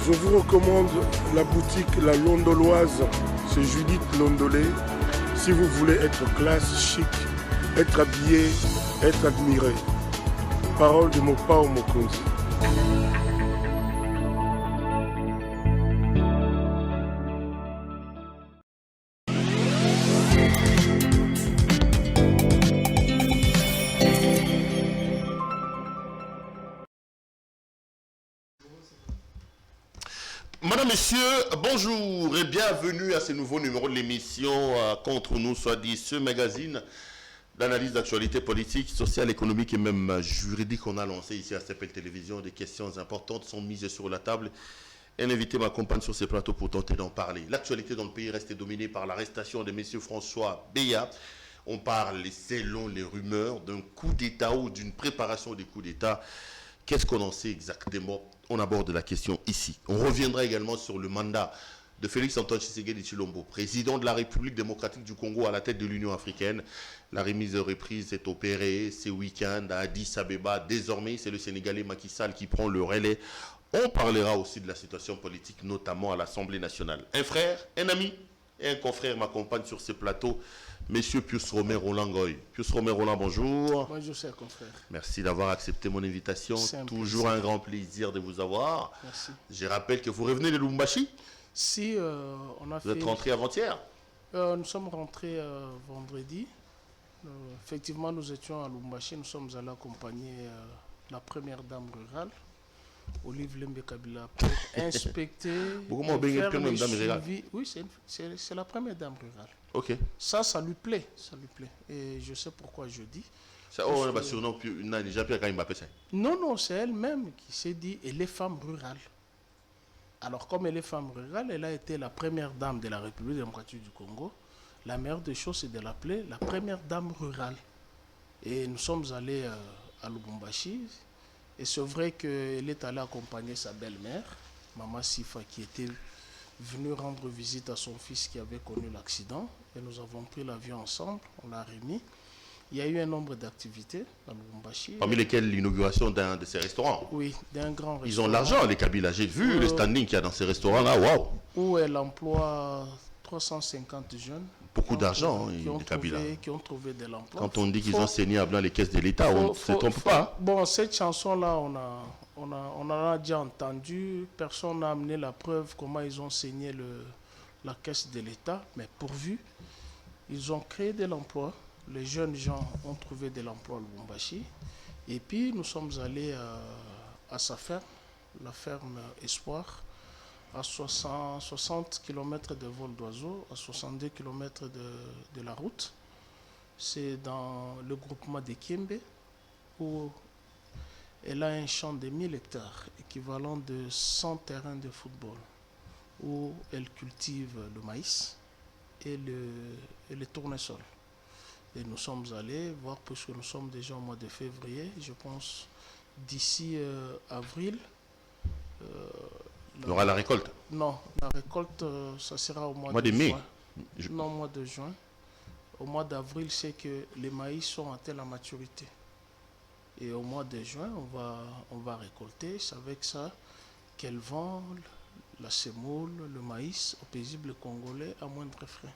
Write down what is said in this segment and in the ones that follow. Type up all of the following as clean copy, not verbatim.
Je vous recommande la boutique La Londoloise, c'est Judith Londolé. Si vous voulez être classe, chic, être habillé, être admiré. Parole de Mopao Mokonzi. Madame, Messieurs, bonjour et bienvenue à ce nouveau numéro de l'émission Contre nous, soit dit ce magazine d'analyse d'actualité politique, sociale, économique et même juridique qu'on a lancé ici à CPL Télévision. Des questions importantes sont mises sur la table. Un invité m'accompagne sur ces plateaux pour tenter d'en parler. L'actualité dans le pays reste dominée par l'arrestation de M. François Beya. On parle, selon les rumeurs, d'un coup d'État ou d'une préparation des coups d'État. Qu'est-ce qu'on en sait exactement? On aborde la question ici. On reviendra également sur le mandat de Félix-Antoine Tshisekedi Tshilombo, président de la République démocratique du Congo à la tête de l'Union africaine. La remise de reprise est opérée ce week-end à Addis Abeba. Désormais, c'est le Sénégalais Macky Sall qui prend le relais. On parlera aussi de la situation politique, notamment à l'Assemblée nationale. Un frère, un ami et un confrère m'accompagnent sur ce plateau. Monsieur Pius Romer Roland Goy. Pius Romer Roland, bonjour. Bonjour, cher confrère. Merci d'avoir accepté mon invitation. Toujours un grand plaisir de vous avoir. Merci. Je rappelle que vous revenez de Lubumbashi. Si, on a Vous êtes rentré avant-hier. Nous sommes rentrés vendredi. Effectivement, nous étions à Lubumbashi. Nous sommes allés accompagner la première dame rurale, Olive Lembe Kabila, pour inspecter. Faire le suivi. Oui, c'est la première dame rurale. Ok. Ça lui plaît. Et je sais pourquoi je dis. Non, c'est elle-même qui s'est dit, elle est femme rurale. Alors, comme elle est femme rurale, elle a été la première dame de la République démocratique du Congo. La meilleure des choses, c'est de l'appeler la première dame rurale. Et nous sommes allés à Lubumbashi. Et c'est vrai qu'elle est allée accompagner sa belle-mère, Maman Sifa, qui était venue rendre visite à son fils qui avait connu l'accident. Et nous avons pris l'avion ensemble, on l'a remis. Il y a eu un nombre d'activités à Lubumbashi. Parmi lesquelles l'inauguration d'un de ces restaurants. Oui, d'un grand restaurant. Ils ont l'argent, les Kabila. J'ai vu le standing qu'il y a dans ces restaurants-là. Waouh! Où elle emploie 350 jeunes. Beaucoup d'argent, les Kabila. Qui ont trouvé de l'emploi. Quand on dit qu'ils ont saigné à blanc les caisses de l'État, on ne se trompe pas. Bon, cette chanson-là, on en a déjà entendu. Personne n'a amené la preuve comment ils ont saigné la caisse de l'État. Mais pourvu, ils ont créé de l'emploi. Les jeunes gens ont trouvé de l'emploi à Lubumbashi. Et puis, nous sommes allés à sa ferme, la ferme Espoir, à 60 km de vol d'oiseau, à 62 km de la route. C'est dans le groupement de Kiembe, où elle a un champ de 1000 hectares, équivalent de 100 terrains de football, où elle cultive le maïs et le tournesol. Et nous sommes allés voir, puisque nous sommes déjà au mois de février, je pense d'ici avril. Il y aura la récolte? Non, la récolte, ça sera au mois de mai. Juin. Non, au mois de juin. Au mois d'avril, c'est que les maïs sont atteints la maturité. Et au mois de juin, on va récolter. C'est avec ça qu'elle vend la semoule, le maïs au paisible congolais à moindre frais.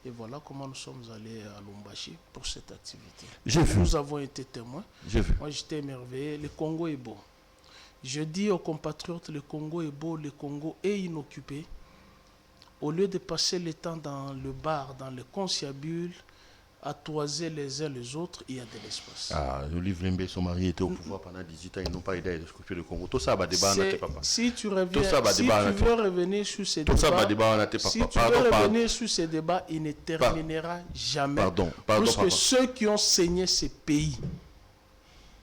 Et voilà comment nous sommes allés à Lubumbashi pour cette activité. Nous avons été témoins. Moi, j'étais émerveillé. Le Congo est beau. Je dis aux compatriotes, le Congo est beau, le Congo est inoccupé. Au lieu de passer le temps dans le bar, dans le conciliabule, à toiser les uns les autres, il y a de l'espace. Olive Lembe, son mari était au pouvoir pendant 18 ans, ils n'ont pas aidé à occuper le Congo. Tout ça va débat en papa. Si tu veux revenir sur ces débats, il ne terminera jamais. Parce que ceux qui ont saigné ces pays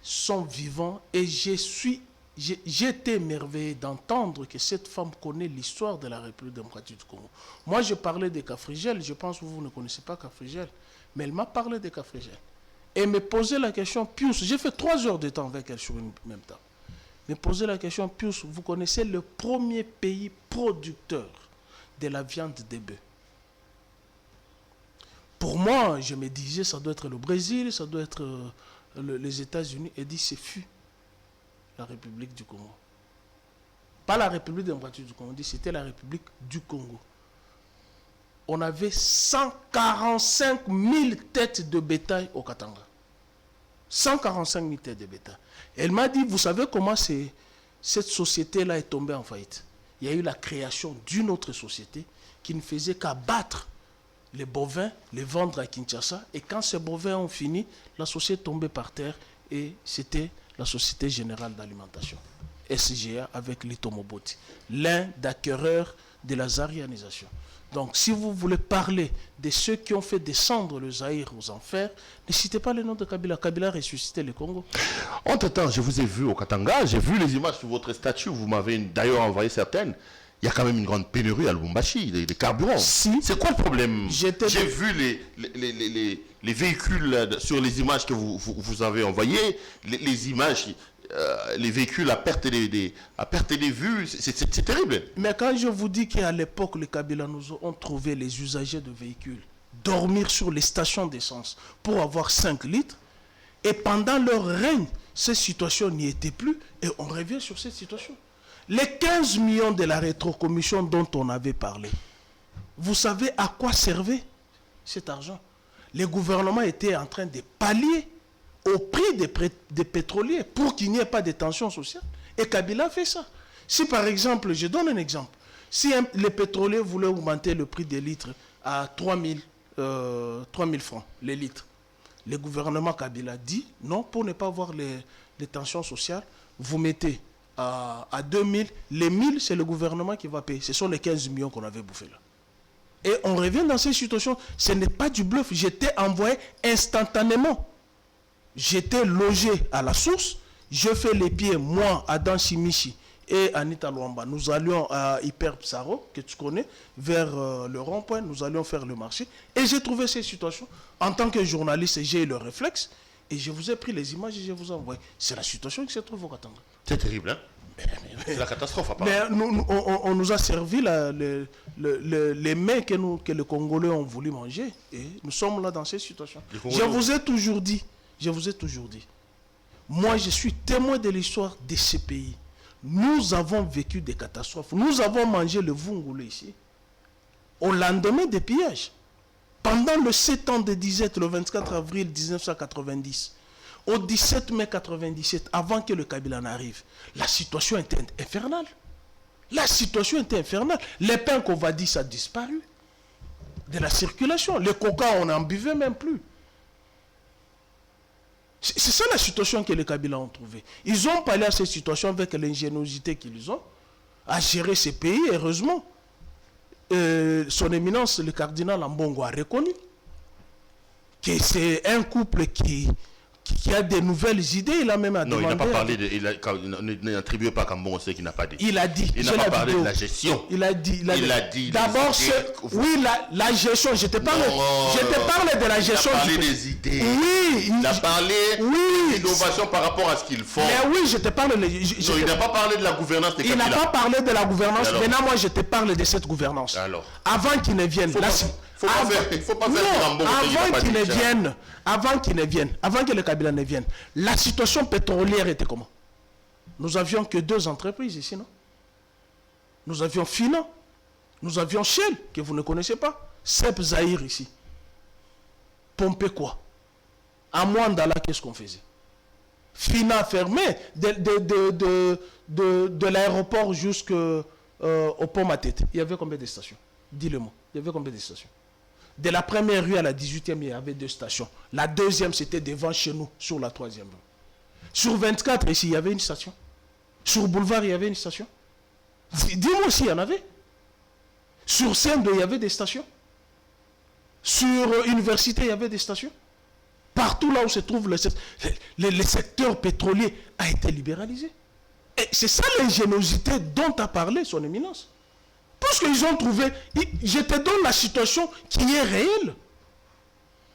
sont vivants et j'étais émerveillé d'entendre que cette femme connaît l'histoire de la République démocratique du Congo. Moi, je parlais de Cafrigel. Je pense que vous ne connaissez pas Cafrigel. Mais elle m'a parlé de Cafrigel. Et me posait la question, Pius, j'ai fait 3 heures de temps avec elle sur une même table. Me posait la question, Pius, vous connaissez le premier pays producteur de la viande de bœuf? Pour moi, je me disais, ça doit être le Brésil, ça doit être les États-Unis. Elle dit, c'est fut la République du Congo. Pas la République démocratique du Congo, c'était la République du Congo. On avait 145 000 têtes de bétail au Katanga. 145 000 têtes de bétail. Elle m'a dit, vous savez comment cette société-là est tombée en faillite? Il y a eu la création d'une autre société qui ne faisait qu'abattre les bovins, les vendre à Kinshasa. Et quand ces bovins ont fini, la société est tombée par terre et c'était la Société Générale d'Alimentation, SGA, avec Lito Moboti, l'un d'acquéreurs de la zarianisation. Donc, si vous voulez parler de ceux qui ont fait descendre le Zaïre aux enfers, ne citez pas le nom de Kabila. Kabila a ressuscité le Congo. Entre-temps, je vous ai vu au Katanga, j'ai vu les images sur votre statue, vous m'avez d'ailleurs envoyé certaines. Il y a quand même une grande pénurie à Lubumbashi, des carburants. Si. C'est quoi le problème? J'ai vu les véhicules sur les images que vous avez envoyées, les images... les véhicules à perte des vues, c'est terrible. Mais quand je vous dis qu'à l'époque, les Kabila nous ont trouvé les usagers de véhicules dormir sur les stations d'essence pour avoir 5 litres, et pendant leur règne, cette situation n'y était plus, et on revient sur cette situation. Les 15 millions de la rétrocommission dont on avait parlé, vous savez à quoi servait cet argent? Les gouvernements étaient en train de pallier au prix des pétroliers pour qu'il n'y ait pas de tension sociale. Et Kabila fait ça. Si par exemple, je donne un exemple, si les pétroliers voulaient augmenter le prix des litres à 3 000 francs, les litres, le gouvernement Kabila dit non, pour ne pas avoir les tensions sociales, vous mettez à 2 000, les 1 000 c'est le gouvernement qui va payer. Ce sont les 15 millions qu'on avait bouffés là. Et on revient dans cette situation, ce n'est pas du bluff, j'étais envoyé instantanément. J'étais logé à la source, je fais les pieds, moi, Adam Chimichi et Anita Luamba. Nous allions à Hyper Psaro, que tu connais, vers le rond-point, nous allions faire le marché. Et j'ai trouvé cette situation. En tant que journaliste, j'ai eu le réflexe, et je vous ai pris les images et je vous ai envoyé. C'est la situation qui se trouve au Katanga. C'est terrible, hein? C'est la catastrophe, apparemment. Mais on nous a servi les mets que les Congolais ont voulu manger, et nous sommes là dans cette situation. Je vous ai toujours dit, moi je suis témoin de l'histoire de ce pays. Nous avons vécu des catastrophes. Nous avons mangé le vungule ici, au lendemain des pillages. Pendant le 7 ans de disette, le 24 avril 1990, au 17 mai 1997, avant que le Kabila n'arrive, la situation était infernale. La situation était infernale. Les pains qu'on va dire, ça a disparu de la circulation. Les coca, on n'en buvait même plus. C'est ça la situation que les Kabila ont trouvée. Ils ont parlé à cette situation avec l'ingéniosité qu'ils ont à gérer ces pays. Heureusement, son éminence, le cardinal Ambongo, a reconnu que c'est un couple qui a des nouvelles idées. Il a même demandé... Non, il n'a pas parlé il n'attribue pas Kambongo ce qu'il n'a pas dit. Il a dit. Il n'a pas parlé de la gestion. Il a dit. D'abord, oui, la gestion. Je te parle de la gestion. Il a parlé des idées. Oui. Il a parlé d'innovation par rapport à ce qu'ils font. Mais oui, je te parle... il n'a pas parlé de la gouvernance des Kabila. Il n'a pas parlé de la gouvernance. Maintenant, moi, je te parle de cette gouvernance. Alors. Avant qu'il ne vienne... Il ne faut pas faire avant que le Kabila ne vienne, la situation pétrolière était comment? Nous n'avions que 2 entreprises ici, non? Nous avions Fina, nous avions Shell, que vous ne connaissez pas, Sep Zaïre ici. Pomper quoi? À Mwandala, qu'est-ce qu'on faisait? Fina fermé, de l'aéroport jusqu'au pont Matete. Il y avait combien de stations? Dis-le-moi, il y avait combien de stations? De la première rue à la 18e, il y avait 2 stations. La deuxième, c'était devant chez nous, sur la 3e rue. Sur 24, ici, il y avait une station. Sur Boulevard, il y avait une station. Dis-moi s'il y en avait. Sur Sende, il y avait des stations. Sur Université, il y avait des stations. Partout là où se trouve le secteur pétrolier a été libéralisé. Et c'est ça l'ingéniosité dont a parlé son éminence. Parce qu'ils ont trouvé, je te donne la situation qui est réelle.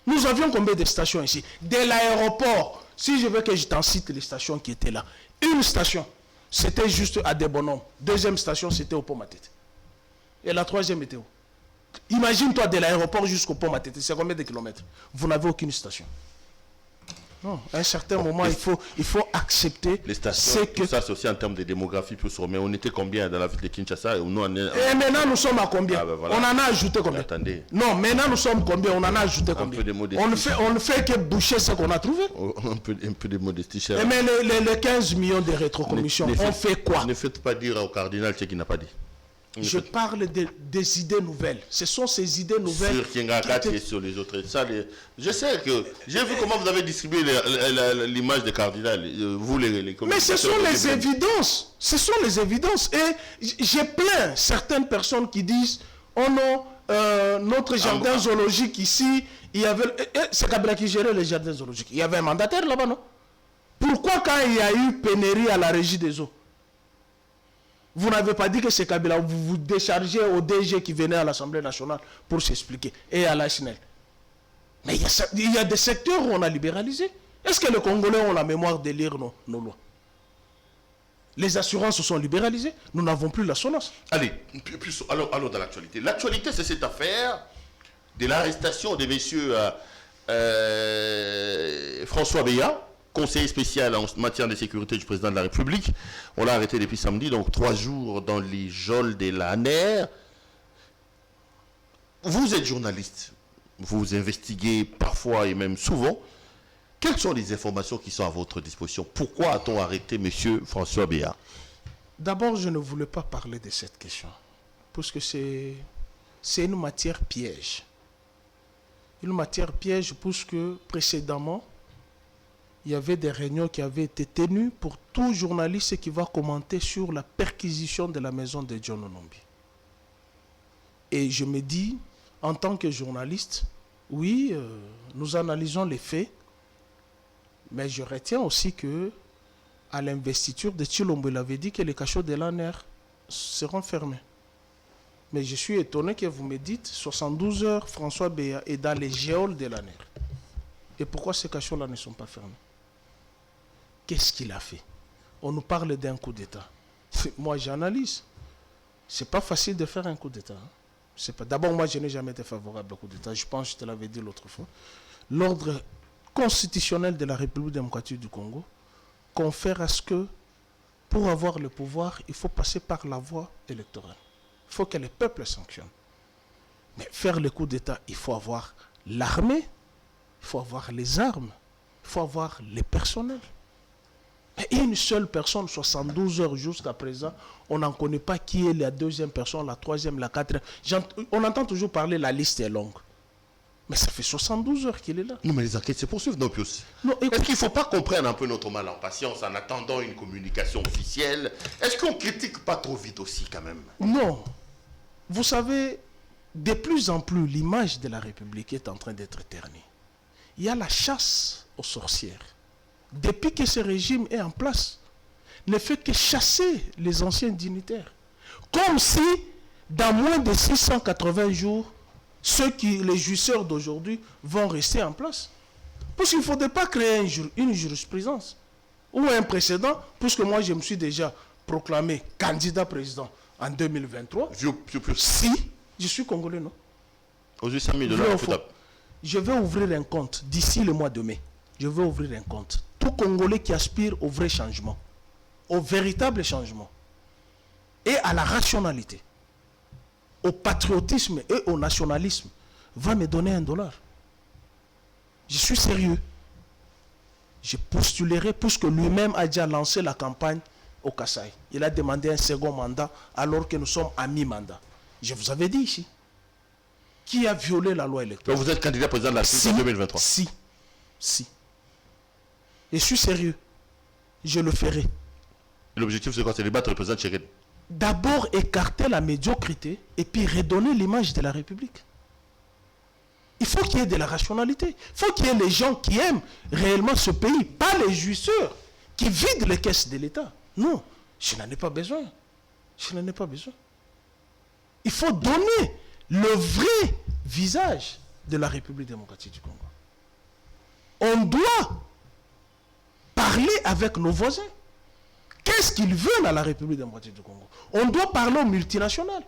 Nous avions combien de stations ici? De l'aéroport, si je veux que je t'en cite les stations qui étaient là. Une station, c'était juste à Debonom. Deuxième station, c'était au pont Matete. Et la 3e était où? Imagine-toi de l'aéroport jusqu'au pont Matete, c'est combien de kilomètres? Vous n'avez aucune station. Non, à un certain moment, il faut accepter. Les stations, tout ça, c'est aussi en termes de démographie plus mais on était combien dans la ville de Kinshasa? Et maintenant, nous sommes à combien? Voilà. On en a ajouté combien? Attendez. Non, maintenant, nous sommes combien? On en a ajouté combien? On ne fait que boucher ce qu'on a trouvé. Un peu de modestie, cher. Mais les 15 millions de rétrocommissions, on fait quoi? Ne faites pas dire au cardinal ce qu'il n'a pas dit. Je parle des idées nouvelles. Ce sont ces idées nouvelles. Sur Kingakati et sur les autres. Je sais que j'ai vu comment vous avez distribué l'image des cardinals. Vous les mais ce sont les évidences. Ce sont les évidences. Et j'ai plein certaines personnes qui disent oh non, notre jardin zoologique ici, il y avait. C'est Kabila qui gérait les jardins zoologiques. Il y avait un mandataire là-bas, non? Pourquoi quand il y a eu pénurie à la régie des eaux, vous n'avez pas dit que c'est Kabila, vous vous déchargez au DG qui venait à l'Assemblée nationale pour s'expliquer, et à la SNEL. Mais il y a des secteurs où on a libéralisé. Est-ce que les Congolais ont la mémoire de lire nos lois? Les assurances se sont libéralisées, nous n'avons plus la SONAS. Allez, allons dans l'actualité. L'actualité, c'est cette affaire de l'arrestation de messieurs François Beya, conseiller spécial en matière de sécurité du président de la République. On l'a arrêté depuis samedi, donc 3 jours dans les geôles de l'ANER. Vous êtes journaliste, vous investiguez parfois et même souvent. Quelles sont les informations qui sont à votre disposition? Pourquoi a-t-on arrêté M. François Beya? D'abord, je ne voulais pas parler de cette question, parce que c'est une matière piège. Une matière piège, parce que précédemment, il y avait des réunions qui avaient été tenues pour tout journaliste qui va commenter sur la perquisition de la maison de John Onombi. Et je me dis, en tant que journaliste, oui, nous analysons les faits, mais je retiens aussi que à l'investiture de Tshilombo, il avait dit que les cachots de l'ANER seront fermés. Mais je suis étonné que vous me dites 72 heures, François Beya est dans les geôles de l'ANER. Et pourquoi ces cachots-là ne sont pas fermés? Qu'est-ce qu'il a fait? On nous parle d'un coup d'État. Moi, j'analyse. C'est pas facile de faire un coup d'État. D'abord, moi, je n'ai jamais été favorable au coup d'État. Je pense que je te l'avais dit l'autre fois. L'ordre constitutionnel de la République démocratique du Congo confère à ce que, pour avoir le pouvoir, il faut passer par la voie électorale. Il faut que les peuples sanctionnent. Mais faire le coup d'État, il faut avoir l'armée, il faut avoir les armes, il faut avoir les personnels. Et une seule personne, 72 heures jusqu'à présent, on n'en connaît pas qui est la deuxième personne, la troisième, la quatrième. On entend toujours parler, la liste est longue. Mais ça fait 72 heures qu'il est là. Non, mais les enquêtes se poursuivent, non, Pius. Est-ce qu'il ne faut pas comprendre un peu notre mal en patience en attendant une communication officielle? Est-ce qu'on ne critique pas trop vite aussi, quand même? Non. Vous savez, de plus en plus, l'image de la République est en train d'être ternie. Il y a la chasse aux sorcières. Depuis que ce régime est en place, ne fait que chasser les anciens dignitaires. Comme si, dans moins de 680 jours, les jouisseurs d'aujourd'hui vont rester en place. Parce qu'il ne faudrait pas créer une jurisprudence ou un précédent, puisque moi je me suis déjà proclamé candidat président en 2023. Si, je suis congolais, non? Je vais ouvrir un compte d'ici le mois de mai. Je vais ouvrir un compte. Tout Congolais qui aspire au vrai changement, au véritable changement, et à la rationalité, au patriotisme et au nationalisme, va me donner $1. Je suis sérieux. Je postulerai puisque lui-même a déjà lancé la campagne au Kasaï. Il a demandé un second mandat alors que nous sommes à mi-mandat. Je vous avais dit ici. Qui a violé la loi électorale? Donc vous êtes candidat président de la République en 2023? Si. Je suis sérieux. Je le ferai. L'objectif, c'est quoi? C'est de battre le président Tshisekedi. D'abord écarter la médiocrité et puis redonner l'image de la République. Il faut qu'il y ait de la rationalité. Il faut qu'il y ait les gens qui aiment réellement ce pays, pas les jouisseurs qui vident les caisses de l'État. Non, je n'en ai pas besoin. Je n'en ai pas besoin. Il faut donner le vrai visage de la République démocratique du Congo. On doit parler avec nos voisins. Qu'est-ce qu'ils veulent à la République démocratique du Congo? On doit parler aux multinationales.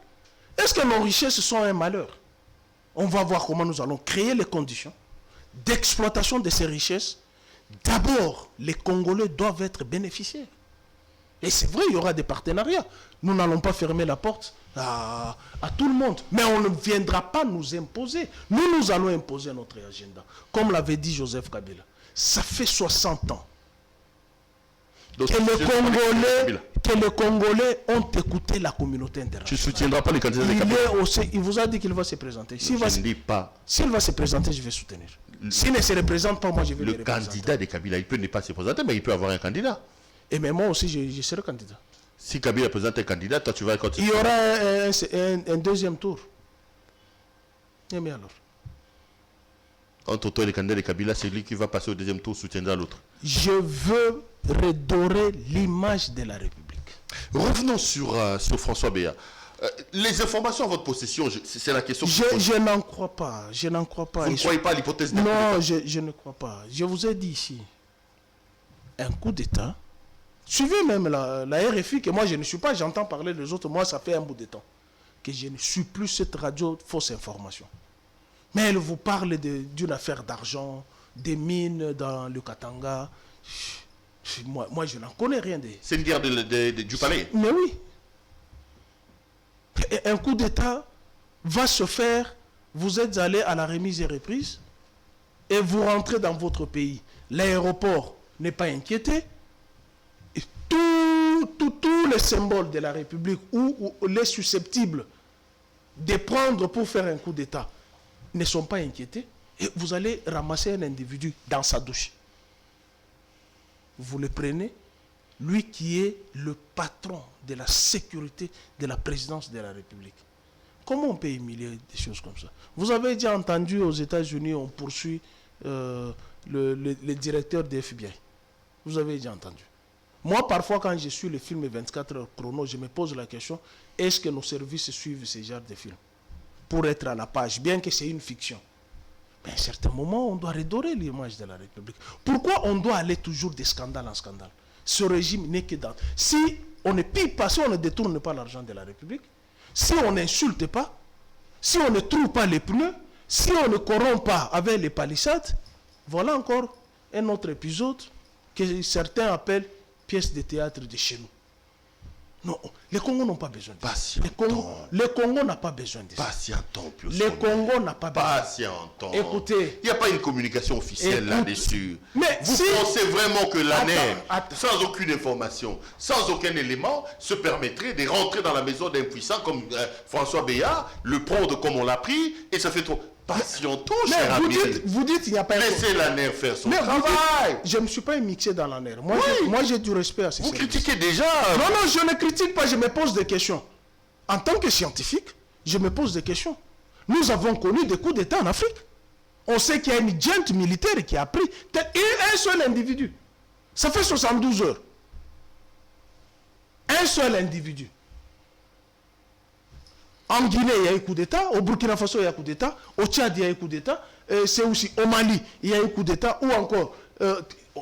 Est-ce que nos richesses sont un malheur? On va voir comment nous allons créer les conditions d'exploitation de ces richesses, D'abord, les Congolais doivent être bénéficiaires. Et c'est vrai, il y aura des partenariats. Nous n'allons pas fermer la porte à tout le monde. Mais on ne viendra pas nous imposer. Nous allons imposer notre agenda. Comme l'avait dit Joseph Kabila. Ça fait 60 ans Donc, que les Congolais ont écouté la communauté internationale. Tu ne soutiendras pas les candidats de Kabila? Il vous a dit qu'il va se présenter. Je ne dis pas. S'il va se présenter, je vais soutenir. S'il ne se représente pas, moi je vais le représenter. Le candidat de Kabila, il peut ne pas se présenter, mais il peut avoir un candidat. Et mais moi aussi, je serai candidat. Si Kabila présente un candidat, toi tu vas continuer. Il y aura un deuxième tour. Et mais alors? Entre toi et le candidat de Kabila, c'est lui qui va passer au deuxième tour, soutiendra l'autre. Je veux redorer l'image de la République. Revenons sur François Béat. Les informations à votre possession, c'est la question. Je n'en crois pas. Je n'en crois pas. Vous ne croyez pas à l'hypothèse d'un coup Non, d'État? je ne crois pas. Je vous ai dit ici, un coup d'État. Suivez même la RFI, que moi je ne suis pas, j'entends parler des autres. Moi, ça fait un bout de temps que je ne suis plus cette radio fausse information. Mais elle vous parle d'une affaire d'argent, des mines dans le Katanga. Moi, je n'en connais rien. C'est une guerre du palais. Mais oui. Et un coup d'État va se faire, vous êtes allé à la remise et reprise, et vous rentrez dans votre pays. L'aéroport n'est pas inquiété. Et tous les symboles de la République ou les susceptibles de prendre pour faire un coup d'État ne sont pas inquiétés. Et vous allez ramasser un individu dans sa douche. Vous le prenez, lui qui est le patron de la sécurité de la présidence de la République. Comment on peut humilier des choses comme ça? Vous avez déjà entendu aux États-Unis, on poursuit le directeur de FBI. Vous avez déjà entendu. Moi, parfois, quand je suis le film 24 heures chrono, je me pose la question, est-ce que nos services suivent ce genre de films pour être à la page, bien que c'est une fiction? Mais à un certain moment, on doit redorer l'image de la République. Pourquoi on doit aller toujours de scandale en scandale? Ce régime n'est que dans... Si on ne pille pas, si on ne détourne pas l'argent de la République, si on n'insulte pas, si on ne trouve pas les pneus, si on ne corrompt pas avec les palissades, voilà encore un autre épisode que certains appellent pièce de théâtre de chez nous. Non, les Congos n'ont pas besoin de ça. Les Congos n'ont pas besoin de ça. Patientons, les Congos n'ont pas besoin. Patientons. Écoutez. Il n'y a pas une communication officielle là-dessus. Mais vous pensez vraiment que l'ANER, sans aucune information, sans aucun élément, se permettrait de rentrer dans la maison d'un puissant comme François Béat, le prendre comme on l'a pris, et ça fait trop... Patientons, cher ami. Vous dites qu'il n'y a pas... Laissez l'ANER faire son travail. Je ne me suis pas mixé dans l'ANER. Moi, j'ai du respect à ces services. Vous critiquez déjà. Non, je ne critique pas, je me pose des questions. En tant que scientifique, je me pose des questions. Nous avons connu des coups d'État en Afrique. On sait qu'il y a une junte militaire qui a pris un seul individu. Ça fait 72 heures. Un seul individu. En Guinée, il y a eu coup d'État. Au Burkina Faso, il y a eu coup d'État. Au Tchad, il y a eu coup d'État. C'est aussi au Mali, il y a eu coup d'État. Ou encore,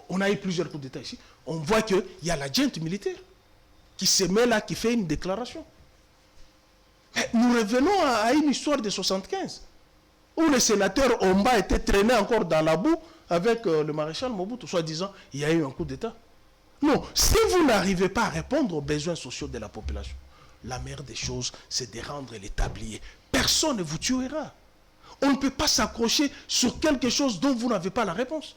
on a eu plusieurs coups d'État ici. On voit qu'il y a la junte militaire qui se met là, qui fait une déclaration. Mais nous revenons à une histoire de 75, où le sénateur Omba était traîné encore dans la boue avec le maréchal Mobutu, soi-disant, il y a eu un coup d'État. Non, si vous n'arrivez pas à répondre aux besoins sociaux de la population, la meilleure des choses, c'est de rendre les tabliers. Personne ne vous tuera. On ne peut pas s'accrocher sur quelque chose dont vous n'avez pas la réponse.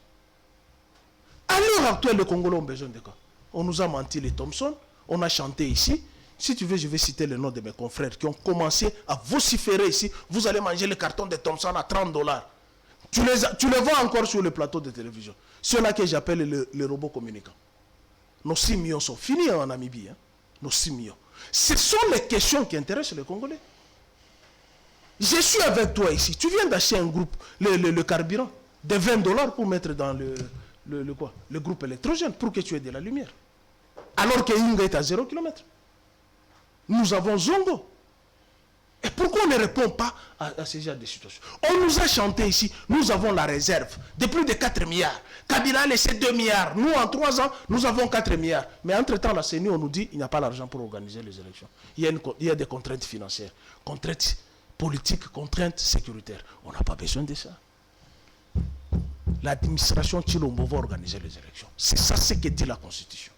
À l'heure actuelle, les Congolais ont besoin de quoi? On nous a menti les Thompson, on a chanté ici. Si tu veux, je vais citer le nom de mes confrères qui ont commencé à vociférer ici. Vous allez manger le carton de Thompson à $30. Tu les vois encore sur le plateau de télévision. Ceux-là que j'appelle les robots communicants. Nos 6 millions sont finis en Namibie. Hein? Nos 6 millions. Ce sont les questions qui intéressent les Congolais. Je suis avec toi ici. Tu viens d'acheter un groupe, le carburant, de $20 pour mettre dans le groupe électrogène pour que tu aies de la lumière. Alors que Inga est à 0 km. Nous avons Zongo. Et pourquoi on ne répond pas à ce genre de situation? On nous a chanté ici, nous avons la réserve de plus de 4 milliards. Kabila a laissé 2 milliards. Nous, en 3 ans, nous avons 4 milliards. Mais entre-temps, la CENI, on nous dit qu'il n'y a pas l'argent pour organiser les élections. Il y a des contraintes financières, contraintes politiques, contraintes sécuritaires. On n'a pas besoin de ça. l'administration Tshilombo va organiser les élections. C'est ça ce que dit la Constitution.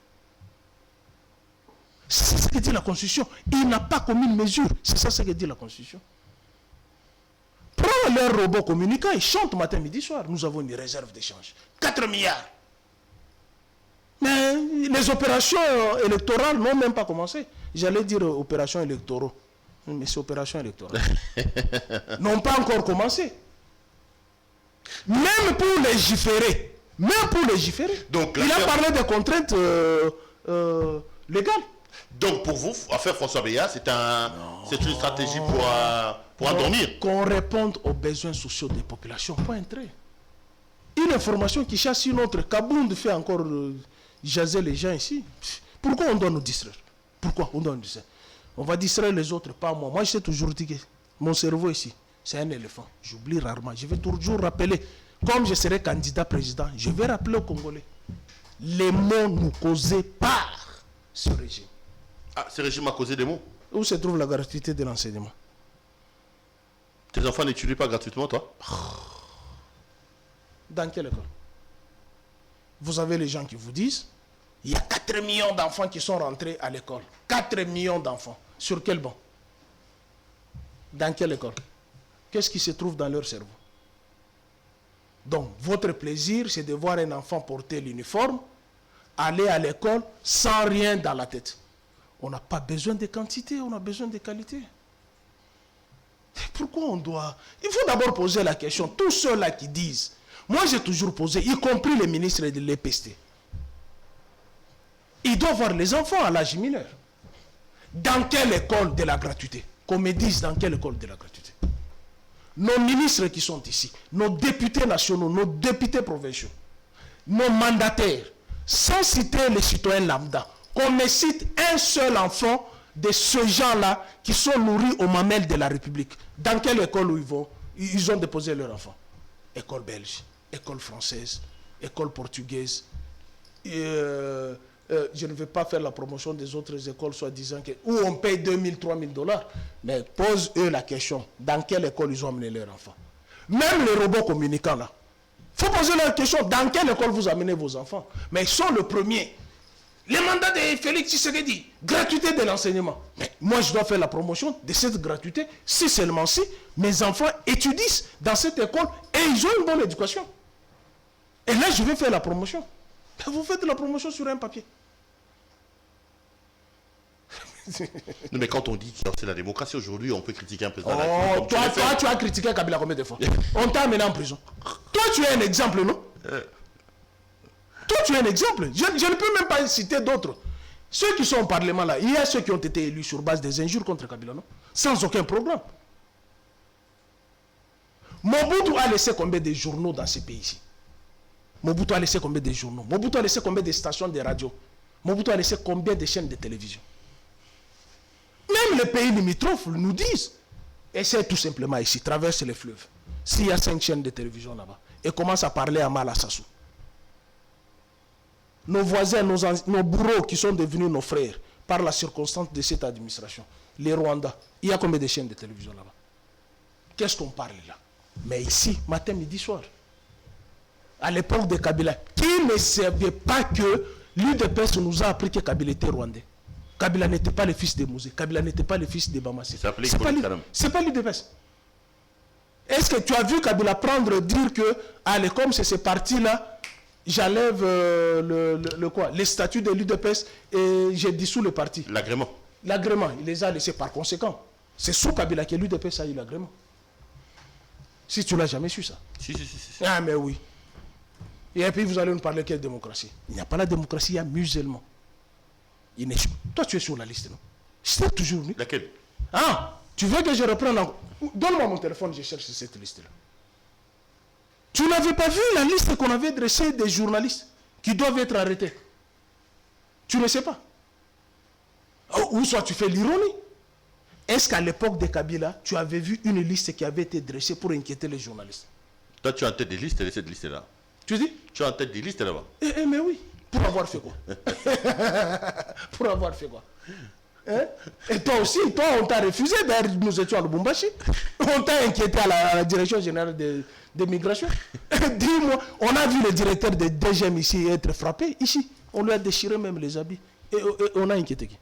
C'est ce que dit la Constitution. Il n'a pas commis une mesure. C'est ça ce que dit la Constitution. Prends leur robot communicant et chante matin, midi, soir. Nous avons une réserve d'échange. 4 milliards. Mais les opérations électorales n'ont même pas commencé. J'allais dire opérations électoraux. Mais c'est opérations électorales. N'ont pas encore commencé. Même pour légiférer. Donc, il a parlé des contraintes légales. Donc pour vous, affaire François Béat, c'est une stratégie pour endormir. Qu'on réponde aux besoins sociaux des populations. Point trait. Une information qui chasse une autre. Kabound fait encore jaser les gens ici. Pourquoi on doit nous distraire? Pourquoi on doit nous distraire? On va distraire les autres, pas moi. Moi, je sais toujours dire que mon cerveau ici, c'est un éléphant. J'oublie rarement. Je vais toujours rappeler. Comme je serai candidat président, je vais rappeler aux Congolais. Les mots nous causés par ce régime. Ah, ce régime a causé des mots. Où se trouve la gratuité de l'enseignement? Tes enfants n'étudient pas gratuitement, toi? Dans quelle école? Vous avez les gens qui vous disent, il y a 4 millions d'enfants qui sont rentrés à l'école. 4 millions d'enfants. Sur quel banc? Dans quelle école? Qu'est-ce qui se trouve dans leur cerveau? Donc, votre plaisir, c'est de voir un enfant porter l'uniforme, aller à l'école sans rien dans la tête. On n'a pas besoin de quantité, on a besoin de qualité. Pourquoi on doit... Il faut d'abord poser la question. Tous ceux-là qui disent... Moi, j'ai toujours posé, y compris les ministres de l'EPST. Ils doivent voir les enfants à l'âge mineur. Dans quelle école de la gratuité? Qu'on me dise dans quelle école de la gratuité. Nos ministres qui sont ici, nos députés nationaux, nos députés provinciaux, nos mandataires, sans citer les citoyens lambda, qu'on me cite un seul enfant de ce gens-là qui sont nourris aux mamelles de la République. Dans quelle école où ils vont? Ils ont déposé leur enfant. École belge, école française, école portugaise. Je ne vais pas faire la promotion des autres écoles, soi-disant que où on paye 2000, 3000 $. Mais pose eux la question, dans quelle école ils ont amené leurs enfants? Même les robots communicants là. Il faut poser la question, dans quelle école vous amenez vos enfants? Mais ils sont le premier. Les mandats de Félix Tshisekedi, gratuité de l'enseignement. Mais moi, je dois faire la promotion de cette gratuité, si seulement si mes enfants étudient dans cette école et ils ont une bonne éducation. Et là, je vais faire la promotion. Vous faites la promotion sur un papier. Non, mais quand on dit que c'est la démocratie aujourd'hui, on peut critiquer un président. Oh, toi, tu as critiqué Kabila combien de fois? On t'a amené en prison. Toi, tu es un exemple, non? Toi, tu es un exemple. Je ne peux même pas citer d'autres. Ceux qui sont au Parlement là, il y a ceux qui ont été élus sur base des injures contre Kabila, non? Sans aucun programme. Mobutu a laissé combien de journaux dans ce pays-ci? Mobutu a laissé combien de journaux? Mobutu a laissé combien de stations de radio? Mobutu a laissé combien de chaînes de télévision? Même les pays limitrophes nous disent. Essaie tout simplement ici, traverse les fleuves. S'il y a 5 chaînes de télévision là-bas, et commence à parler à Malasassou. Nos voisins, nos bourreaux qui sont devenus nos frères, par la circonstance de cette administration, les Rwandais, il y a combien de chaînes de télévision là-bas? Qu'est-ce qu'on parle là? Mais ici, matin, midi, soir. À l'époque de Kabila, qui ne savait pas que l'UDPS nous a appris que Kabila était rwandais. Kabila n'était pas le fils de Mouzé. Kabila n'était pas le fils de Bamassé. C'est pas l'UDPS. Est-ce que tu as vu Kabila prendre, dire que, allez, comme c'est ce parti-là, j'enlève les statuts de l'UDPS et j'ai dissous le parti. L'agrément. L'agrément, il les a laissés par conséquent. C'est sous Kabila que l'UDPS a eu l'agrément. Si tu ne l'as jamais su, ça. Si. Ah, mais oui. Et puis vous allez nous parler quelle démocratie? Il n'y a pas la démocratie, il y a musulman. Toi, tu es sur la liste, non? C'est toujours lui. Laquelle? Ah, tu veux que je reprenne encore? Donne-moi mon téléphone, je cherche cette liste-là. Tu n'avais pas vu la liste qu'on avait dressée des journalistes qui doivent être arrêtés? Tu ne sais pas. Ou soit tu fais l'ironie. Est-ce qu'à l'époque de Kabila, tu avais vu une liste qui avait été dressée pour inquiéter les journalistes? Toi, tu as en tête des listes de cette liste-là. Tu dis? Tu as en tête des listes là-bas. Mais oui. Pour avoir fait quoi? Pour avoir fait quoi? Hein? Et toi aussi, on t'a refusé. D'ailleurs, nous étions à Lubumbashi. On t'a inquiété à la direction générale des migrations. Dis-moi, on a vu le directeur de DGM ici être frappé. Ici, on lui a déchiré même les habits. Et on a inquiété qui?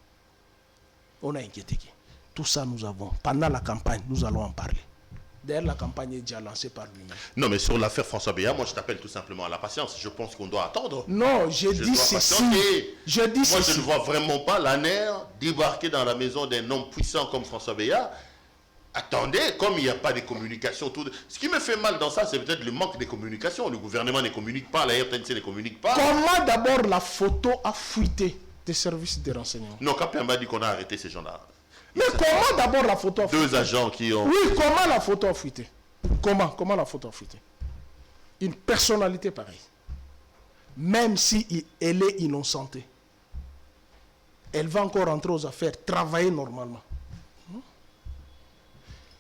On a inquiété qui? Tout ça, nous avons. Pendant la campagne, nous allons en parler. D'ailleurs, la campagne est déjà lancée par lui-même. Non, mais sur l'affaire François Béat, moi, je t'appelle tout simplement à la patience. Je pense qu'on doit attendre. Non, je dis ceci. Moi, je ne vois vraiment pas l'ANER débarquer dans la maison d'un homme puissant comme François Béat. Attendez, comme il n'y a pas de communication. Ce qui me fait mal dans ça, c'est peut-être le manque de communication. Le gouvernement ne communique pas, la RTNC ne communique pas. Comment d'abord la photo a fuité des services de renseignement? Non, Kapia m'a dit qu'on a arrêté ces gens-là. Mais comment d'abord la photo a fuité? Deux agents qui ont... Oui, comment la photo a fuité? Comment la photo a fuité? Une personnalité pareille, même si elle est innocente, elle va encore rentrer aux affaires, travailler normalement.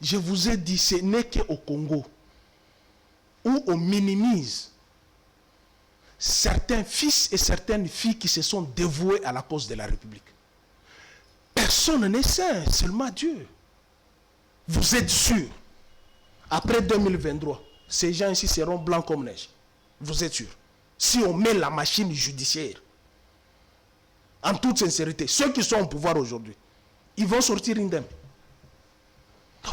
Je vous ai dit, ce n'est qu'au Congo où on minimise certains fils et certaines filles qui se sont dévoués à la cause de la République. Personne n'est saint, seulement Dieu. Vous êtes sûr, après 2023, ces gens ici seront blancs comme neige. Vous êtes sûr. Si on met la machine judiciaire, en toute sincérité, ceux qui sont au pouvoir aujourd'hui, ils vont sortir indemnes.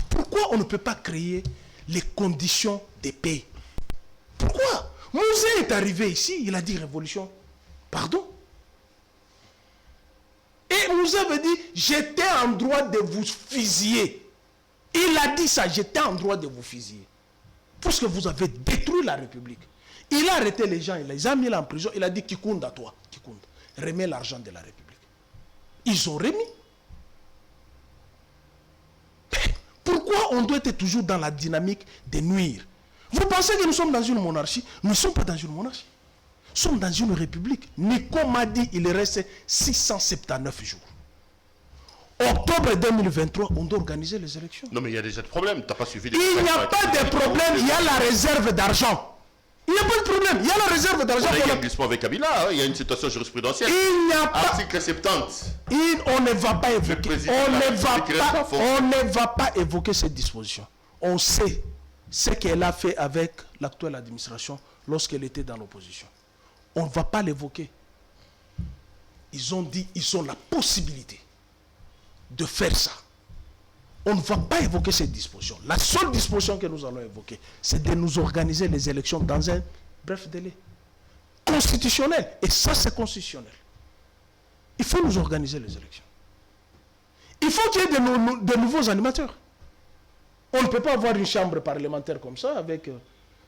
Pourquoi on ne peut pas créer les conditions de paix? Pourquoi? Mouzé est arrivé ici, il a dit révolution. Pardon? Et Mouzé avait dit, j'étais en droit de vous fusiller. Il a dit ça, j'étais en droit de vous fusiller. Parce que vous avez détruit la République. Il a arrêté les gens, il les a mis en prison, il a dit, Kikounda à toi, Kikounda, remets l'argent de la République. Ils ont remis. Pourquoi on doit être toujours dans la dynamique de nuire? Vous pensez que nous sommes dans une monarchie? Nous ne sommes pas dans une monarchie. Nous sommes dans une république. Nico m'a dit il reste 679 jours. Octobre 2023, on doit organiser les élections. Non, mais il y a déjà des problèmes. T'as pas suivi Il n'y a pas de problème, il y a la réserve d'argent. Il n'y a pas de problème, il y a la réserve d'argent. Il y a un glissement avec Kabila, hein. Il y a une situation jurisprudentielle. Il n'y a pas... Article 70. On ne va pas évoquer. On ne va pas évoquer cette disposition. On sait ce qu'elle a fait avec l'actuelle administration lorsqu'elle était dans l'opposition. On ne va pas l'évoquer. Ils ont dit, ils ont la possibilité de faire ça. On ne va pas évoquer cette disposition. La seule disposition que nous allons évoquer, c'est de nous organiser les élections dans un bref délai. Constitutionnel. Et ça, c'est constitutionnel. Il faut nous organiser les élections. Il faut qu'il y ait de nouveaux animateurs. On ne peut pas avoir une chambre parlementaire comme ça avec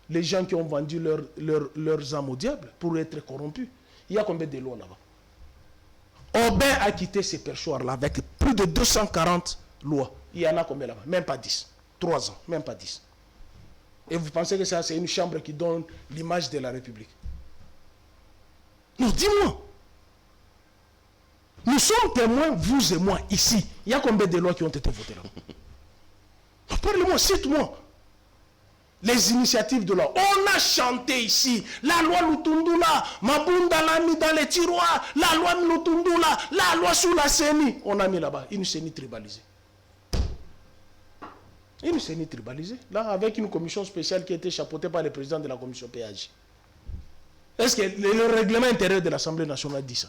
les gens qui ont vendu leurs âmes au diable pour être corrompus. Il y a combien de lois là-bas? Aubin a quitté ces perchoirs-là avec plus de 240 lois. Il y en a combien là-bas? Même pas 10. 3 ans, même pas 10. Et vous pensez que ça, c'est une chambre qui donne l'image de la République? Non, dis-moi. Nous sommes témoins, vous et moi, ici. Il y a combien de lois qui ont été votées là? Parlez-moi, cite-moi. Les initiatives de loi. On a chanté ici. La loi Lutundula, Mabunda l'a mis dans les tiroirs. La loi Lutundula, la loi sous la CENI. On a mis là-bas une CENI tribalisée. Une CENI tribalisée. Là, avec une commission spéciale qui a été chapeautée par le président de la commission PAJ. Est-ce que le règlement intérieur de l'Assemblée nationale dit ça?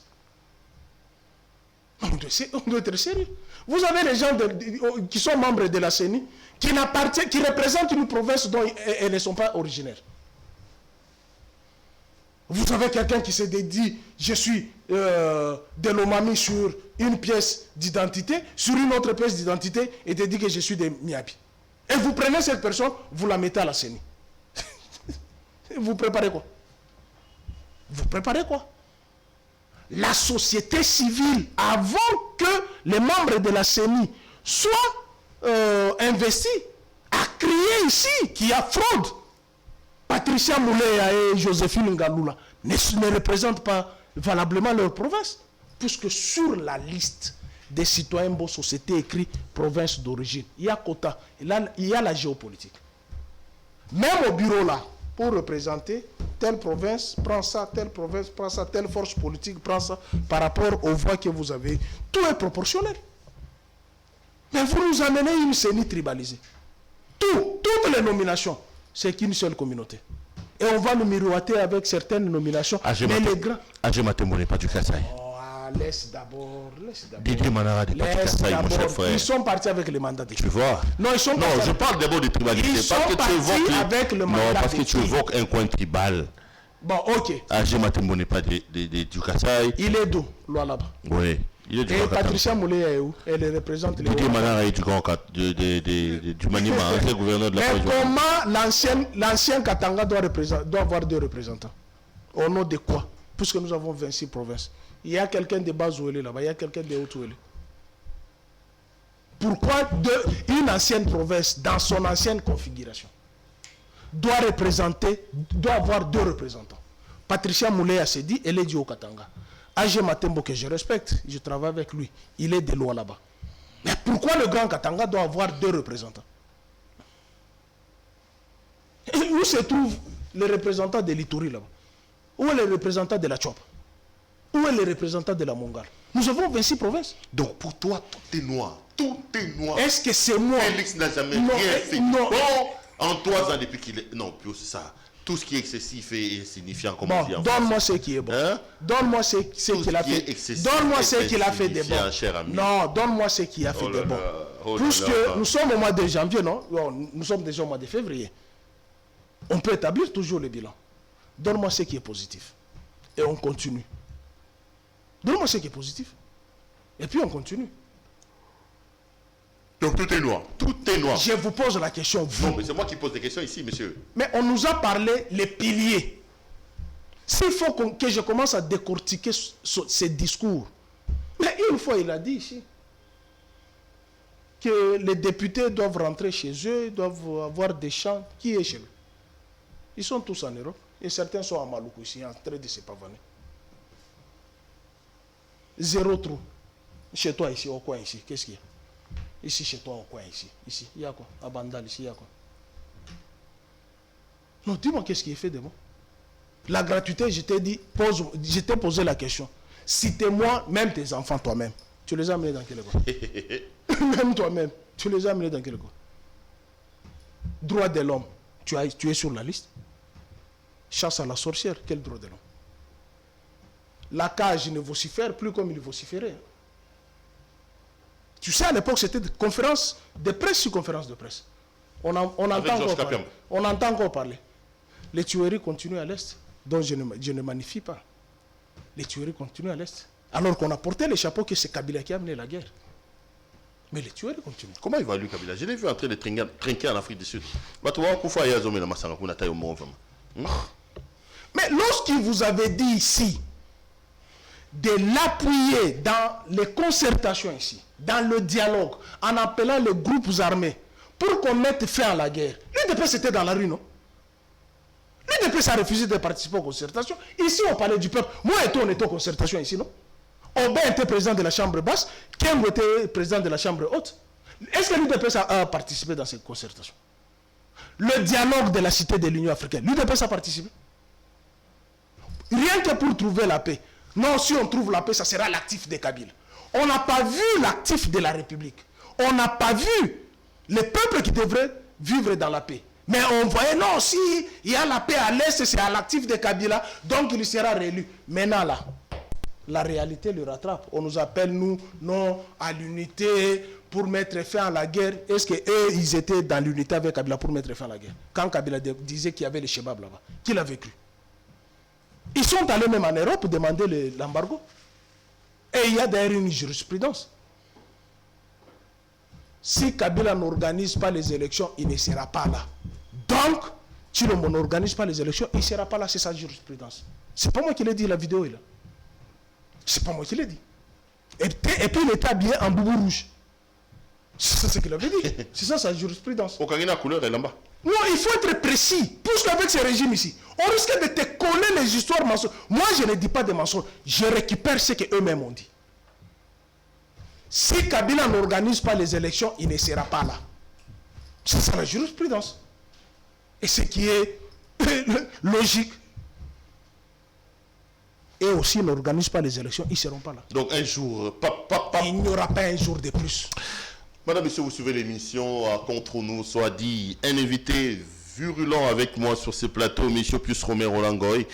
On doit être sérieux. Vous avez les gens qui sont membres de la CENI qui représentent une province dont elles ne sont pas originaires. Vous avez quelqu'un qui se dit je suis de l'Omami sur une pièce d'identité, sur une autre pièce d'identité, et te dit que je suis de Miabi. Et vous prenez cette personne, vous la mettez à la CENI. Vous préparez quoi? Vous préparez quoi? La société civile, avant que les membres de la CENI soient investis, a crié ici qu'il y a fraude. Patricia Mouléa et Joséphine Ngaloula ne représentent pas valablement leur province, puisque sur la liste des citoyens Bosso, c'était écrit province d'origine. Il y a quota, il y a la géopolitique. Même au bureau là, pour représenter telle province, prend ça, telle province, prend ça, telle force politique, prend ça, par rapport aux voix que vous avez. Tout est proportionnel. Mais vous nous amenez une CENI tribalisée. Toutes les nominations, c'est qu'une seule communauté. Et on va nous miroiter avec certaines nominations. Mais les grands... Adjematembo n'est pas du Kasaï. Laisse d'abord. Didier Manara n'est pas du Kasaï, mon cher frère. Ils sont partis avec le mandat de... Tu vois? Non, ils sont non, je parle d'abord de tribalité. Ils sont partis avec le mandat. Non, parce que tu évoques un coin tribal. Bon, ok. Adjematembo n'est pas du Kasaï. Il est d'où, là-bas? Oui. Il est du Et Patricia Moulé est où? Elle représente les... Didier Manara est du Grand du Maniema, ancien gouverneur de la région. Mais région. comment l'ancien Katanga doit avoir 2 représentants? Au nom de quoi? Puisque nous avons 26 provinces. Il y a quelqu'un de Bazouélé là-bas, il y a quelqu'un de Haut-Ouélé. Pourquoi une ancienne province, dans son ancienne configuration, doit avoir 2 représentants? Patricia Moulé s'est dit, elle est du Haut-Katanga. A.G. Matembo, que je respecte, je travaille avec lui, il est de loin là-bas. Mais pourquoi le Grand Katanga doit avoir 2 représentants? Et où se trouvent les représentants de l'Ituri là-bas? Où est le représentant de la Tchop? Où est le représentant de la Mongale? Nous avons 26 provinces. Donc pour toi, tout est noir. Tout est noir. Est-ce que c'est moi? Félix n'a jamais rien fait. Non. Bon, en 3 ans depuis qu'il est... Non, plus c'est ça. Tout ce qui est excessif et insignifiant, comme on dit en français. Donne-moi ce qui est bon. Hein? Donne-moi ce qu'il a fait. Donne-moi ce qu'il a fait de bon. Non, donne-moi ce qu'il a fait de bon. Puisque nous sommes au mois de janvier, non? Nous sommes déjà au mois de février. On peut établir toujours le bilan. Donne-moi ce qui est positif. Et on continue. Donne-moi ce qui est positif. Et puis on continue. Donc tout est noir. Tout est noir. Je vous pose la question, vous. Non, mais c'est moi qui pose des questions ici, monsieur. Mais on nous a parlé les piliers. S'il faut que je commence à décortiquer ces discours. Mais une fois, il a dit ici que les députés doivent rentrer chez eux, doivent avoir des champs. Qui est chez eux? Ils sont tous en Europe. Et certains sont à Maluku ici, en train de se pavaner. 0 trou. Chez toi ici, au coin ici, qu'est-ce qu'il y a? Ici, chez toi, au coin ici. Ici, il y a quoi? À Bandal, ici, il y a quoi? Non, dis-moi qu'est-ce qui est fait de bon. La gratuité, je t'ai dit, je t'ai posé la question. Citez-moi, même tes enfants, toi-même. Tu les as amenés dans quel coin? Même toi-même, tu les as amenés dans quel coin? Droit de l'homme, tu es sur la liste. Chasse à la sorcière, quel droit de l'homme? La cage ne vocifère plus comme il vociférait. Tu sais, à l'époque, c'était des conférences de presse sur conférences de presse. On entend encore parler. Les tueries continuent à l'Est, dont je ne magnifie pas. Les tueries continuent à l'Est. Alors qu'on a porté les chapeaux que c'est Kabila qui a amené la guerre. Mais les tueries continuent. Comment il va lui, Kabila? Je l'ai vu en train de trinquer en Afrique du Sud. Mais lorsqu'il vous avait dit ici de l'appuyer dans les concertations ici, dans le dialogue, en appelant les groupes armés pour qu'on mette fin à la guerre, l'UDPS était dans la rue, non? L'UDPS a refusé de participer aux concertations. Ici, on parlait du peuple. Moi et toi, on était aux concertations ici, non? Aubin était président de la chambre basse, Kengo était président de la chambre haute. Est-ce que l'UDPS a participé dans ces concertations? Le dialogue de la cité de l'Union africaine, l'UDPS a participé? Rien que pour trouver la paix. Non, si on trouve la paix, ça sera l'actif de Kabila. On n'a pas vu l'actif de la République. On n'a pas vu les peuples qui devraient vivre dans la paix. Mais on voyait, non, si il y a la paix à l'Est, c'est à l'actif de Kabila, donc il sera réélu. Maintenant, là, la réalité le rattrape. On nous appelle, nous, non, à l'unité pour mettre fin à la guerre. Est-ce qu'eux, ils étaient dans l'unité avec Kabila pour mettre fin à la guerre? Quand Kabila disait qu'il y avait les Chebab là-bas, qui l'avait cru? Ils sont allés même en Europe demander l'embargo. Et il y a d'ailleurs une jurisprudence. Si Kabila n'organise pas les élections, il ne sera pas là. Donc, si on n'organise pas les élections, il ne sera pas là, c'est sa jurisprudence. C'est pas moi qui l'ai dit, la vidéo est là. C'est pas moi qui l'ai dit. Et puis il était habillé en boubou rouge. C'est ça ce qu'il avait dit. C'est ça sa jurisprudence. Okagina couleur est là-bas. Non, il faut être précis. Puisqu'avec ce régime ici, on risque de te coller les histoires mensonges. Moi, je ne dis pas des mensonges. Je récupère ce qu'eux-mêmes ont dit. Si Kabila n'organise pas les élections, il ne sera pas là. C'est ça la jurisprudence. Et ce qui est logique. Et aussi, ils n'organisent pas les élections, ils ne seront pas là. Donc un jour, il n'y aura pas un jour de plus. Madame, Monsieur, vous suivez l'émission Contre nous, soit dit, un invité virulent avec moi sur ce plateau, Monsieur Pius Romero Langoy.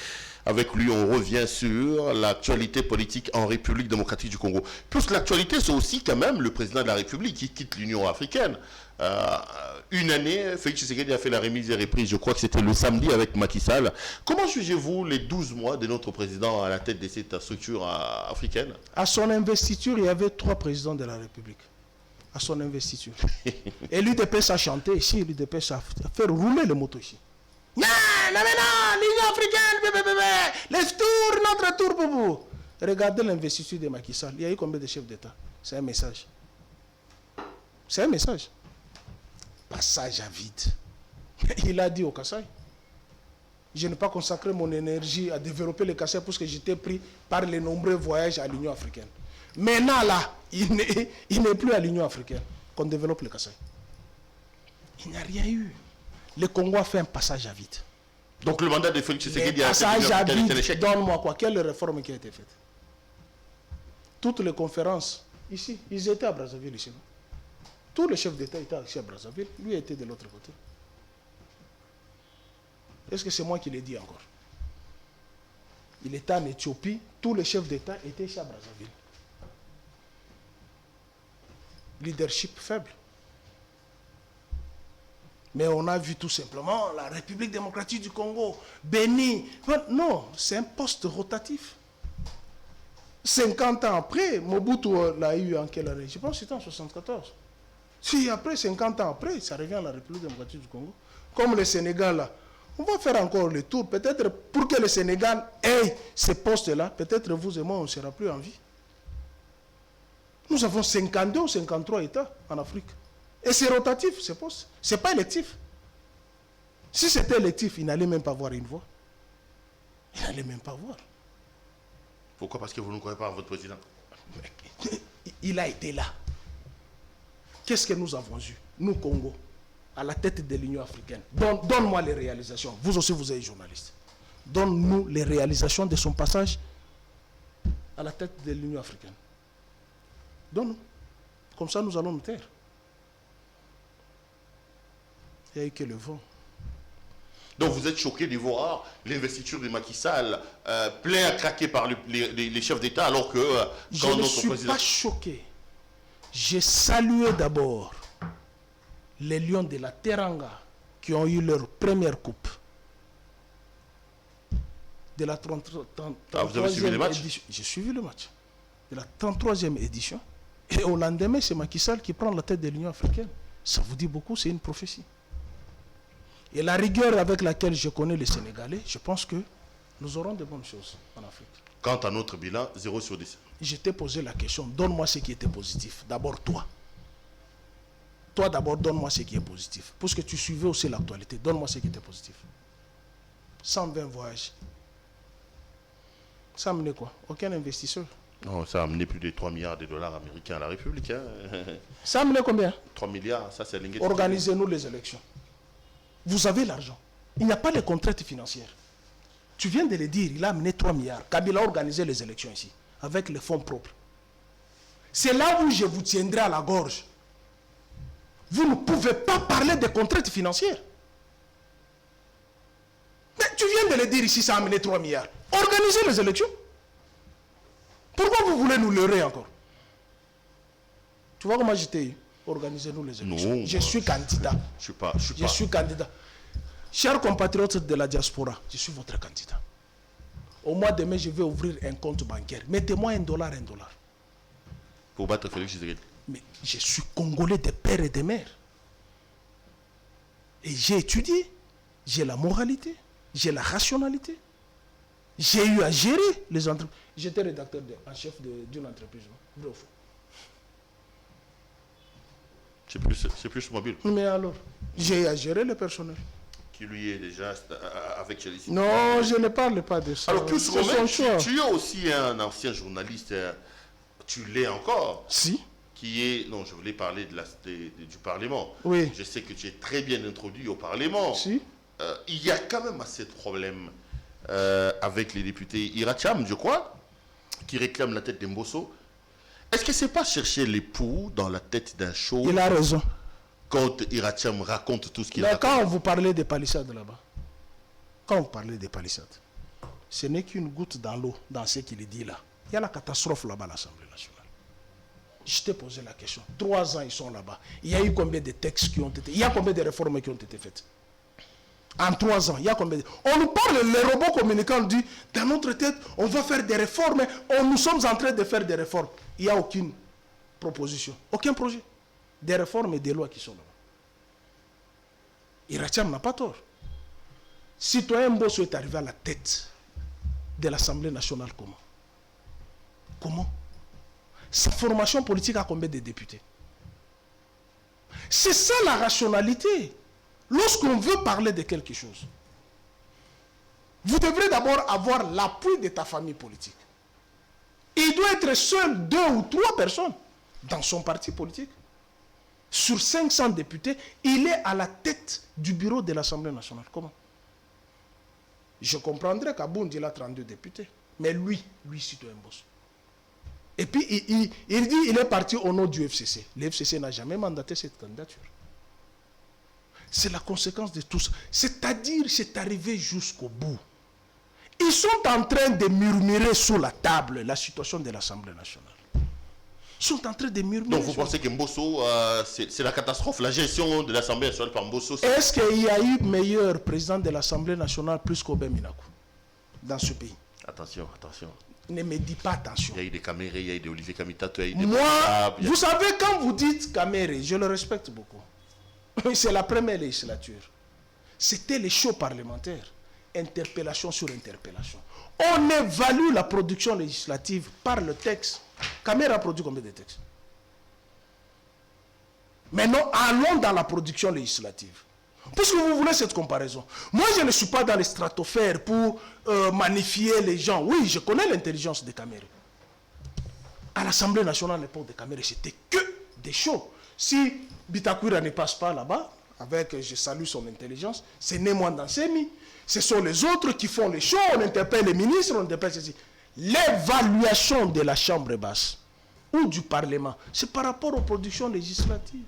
Avec lui, on revient sur l'actualité politique en République démocratique du Congo. Plus l'actualité, c'est aussi quand même le président de la République qui quitte l'Union africaine. Une année, Félix Tshisekedi a fait la remise et reprise, je crois que c'était le samedi avec Macky Sall. Comment jugez-vous les 12 mois de notre président à la tête de cette structure africaine? À son investiture, il y avait 3 présidents de la République. À son investiture. Et l'UDPS a chanté ici, l'UDPS a fait rouler les motos ici. Non, non, non, l'Union africaine, les tours, notre tour, boubou. Regardez l'investiture de Macky Sall. Il y a eu combien de chefs d'État? C'est un message. C'est un message. Passage à vide. Il a dit au Kassai, je n'ai pas consacré mon énergie à développer le Kassai parce que j'étais pris par les nombreux voyages à l'Union africaine. Maintenant, là, il n'est plus à l'Union africaine qu'on développe le Kassai. Il n'y a rien eu. Le Congo a fait un passage à vide. Donc le mandat de Félix Tshisekedi a été passage à vide, l'échec. donne-moi quoi? Quelle réforme qui a été faite? Toutes les conférences, ici, ils étaient à Brazzaville, ici. Tous les chefs d'État étaient ici à Brazzaville. Lui était de l'autre côté. Est-ce que c'est moi qui l'ai dit encore? Il était en Éthiopie. Tous les chefs d'État étaient ici à Brazzaville. Leadership faible. Mais on a vu tout simplement la République démocratique du Congo, bénie. Non, c'est un poste rotatif. 50 ans après, Mobutu l'a eu en quelle année? Je pense que c'était en 74. Si après, 50 ans après, ça revient à la République démocratique du Congo. Comme le Sénégal, là, on va faire encore le tour. Peut-être pour que le Sénégal ait ces postes-là, peut-être vous et moi, on ne sera plus en vie. Nous avons 52 ou 53 États en Afrique. Et c'est rotatif, ces postes. Ce n'est pas électif. Si c'était électif, il n'allait même pas avoir une voix. Il n'allait même pas voir. Pourquoi? Parce que vous ne croyez pas à votre président. Il a été là. Qu'est-ce que nous avons eu, nous, Congo, à la tête de l'Union africaine? Donne-moi les réalisations. Vous aussi, vous êtes journaliste. Donne-nous les réalisations de son passage à la tête de l'Union africaine. Donne-nous. Comme ça, nous allons nous taire. Il n'y a eu que le vent. Donc vous êtes choqué de voir l'investiture de Macky Sall plein à craquer par les chefs d'État alors que je ne suis pas choqué. J'ai salué d'abord les Lions de la Teranga qui ont eu leur première coupe de la 33e vous avez suivi le match? édition. J'ai suivi le match de la 33e édition. Et au lendemain, c'est Macky Sall qui prend la tête de l'Union africaine. Ça vous dit beaucoup, c'est une prophétie. Et la rigueur avec laquelle je connais les Sénégalais, je pense que nous aurons de bonnes choses en Afrique. Quant à notre bilan, 0 sur 10. Je t'ai posé la question, donne-moi ce qui était positif. D'abord toi. Toi d'abord, donne-moi ce qui est positif. Parce que tu suivais aussi l'actualité, donne-moi ce qui était positif. 120 voyages. Ça a amené quoi? Aucun investisseur. Non, ça a amené plus de 3 milliards de dollars américains à la République. Hein. Ça a amené combien? 3 milliards, ça c'est l'ingénieur. Organisez-nous les élections. Vous avez l'argent. Il n'y a pas de contraintes financières. Tu viens de le dire, il a amené 3 milliards. Kabila a organisé les élections ici, avec les fonds propres. C'est là où je vous tiendrai à la gorge. Vous ne pouvez pas parler de contraintes financières. Mais tu viens de le dire ici, ça a amené 3 milliards. Organisez les élections. Pourquoi vous voulez nous leurrer encore? Tu vois comment j'étais eu? Organisez-nous les élections. Non, je suis candidat. Je suis candidat. Chers compatriotes de la diaspora, je suis votre candidat. Au mois de mai, je vais ouvrir un compte bancaire. Mettez-moi $1. Pour battre Félix Tshisekedi. Mais je suis Congolais de père et de mère. Et j'ai étudié. J'ai la moralité. J'ai la rationalité. J'ai eu à gérer les entreprises. J'étais rédacteur en chef d'une entreprise. Vrai ou faux? C'est plus mobile. Mais alors, j'ai eu à gérer le personnel. Qui lui est déjà avec Chelsea. Non, je ne parle pas de ça. Alors, plus Romain, tu es aussi un ancien journaliste. Tu l'es encore. Si. Qui est. Non, je voulais parler du Parlement. Oui. Je sais que tu es très bien introduit au Parlement. Si. Il y a quand même assez de problèmes avec les députés Iracham, je crois, qui réclament la tête d'Embosso. Est-ce que c'est pas chercher l'époux dans la tête d'un show? Il a raison. Quand Iratiam raconte tout ce qu'il Mais raconte. quand vous parlez des palissades là-bas, quand vous parlez des palissades, ce n'est qu'une goutte dans l'eau, dans ce qu'il dit là. Il y a la catastrophe là-bas à l'Assemblée nationale. Je t'ai posé la question. 3 ans, ils sont là-bas. Il y a eu combien de textes qui ont été... Il y a combien de réformes qui ont été faites? En 3 ans, il y a combien de... On nous parle, les robots communicants disent, dans notre tête, on va faire des réformes. Nous sommes en train de faire des réformes. Il n'y a aucune proposition, aucun projet. Des réformes et des lois qui sont là-bas. Iratiam n'a pas tort. Citoyen Mbosso est arrivé à la tête de l'Assemblée nationale comment? Comment? Sa formation politique a combien de députés? C'est ça la rationalité. Lorsqu'on veut parler de quelque chose, vous devrez d'abord avoir l'appui de ta famille politique. Il doit être seul 2 ou 3 personnes dans son parti politique. Sur 500 députés, il est à la tête du bureau de l'Assemblée nationale. Comment? Je comprendrais qu'Abound, il a 32 députés. Mais lui, citoyen Mbosso. Et puis, il dit qu'il est parti au nom du FCC. Le FCC n'a jamais mandaté cette candidature. C'est la conséquence de tout ça. C'est-à-dire, c'est arrivé jusqu'au bout. Ils sont en train de murmurer sous la table la situation de l'Assemblée nationale. Ils sont en train de murmurer. Donc vous pensez que Mbosso, c'est la catastrophe, la gestion de l'Assemblée nationale par Mbosso? Est-ce qu'il y a eu meilleur président de l'Assemblée nationale plus qu'Aubin Minakou dans ce pays? Attention, attention. Ne me dis pas attention. Il y a eu des Caméré, il y a eu des Olivier Kamitato, il y a eu des... Moi, vous savez, quand vous dites Caméré, je le respecte beaucoup. C'est la première législature. C'était les shows parlementaires. Interpellation sur interpellation. On évalue la production législative par le texte. Caméré a produit combien de textes? Maintenant, allons dans la production législative. Puisque vous voulez cette comparaison. Moi, je ne suis pas dans les stratosphères pour magnifier les gens. Oui, je connais l'intelligence de Caméré. À l'Assemblée nationale, à l'époque de Caméré, c'était que des shows. Si Bitakwira ne passe pas là-bas, avec, je salue son intelligence, c'est Némoine Dansemi. Ce sont les autres qui font les shows, on interpelle les ministres, on interpelle ceci. L'évaluation de la Chambre basse ou du Parlement, c'est par rapport aux productions législatives.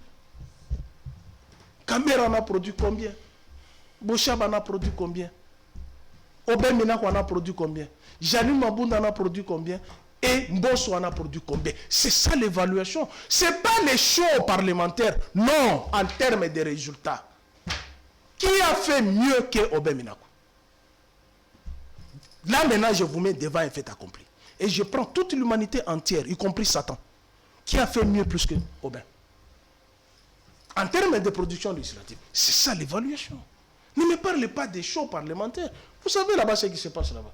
Caméré en a produit combien? Bochab en a produit combien? Aubin Minakou en a produit combien? Janine Mabounda en a produit combien? Et Mbosso en a produit combien? C'est ça l'évaluation. Ce n'est pas les shows parlementaires, non, en termes de résultats. Qui a fait mieux que Aubin Minakou? Là maintenant, je vous mets devant un fait accompli. Et je prends toute l'humanité entière, y compris Satan. Qui a fait mieux plus que Aubin? En termes de production législative, c'est ça l'évaluation. Ne me parlez pas des shows parlementaires. Vous savez là-bas ce qui se passe là-bas.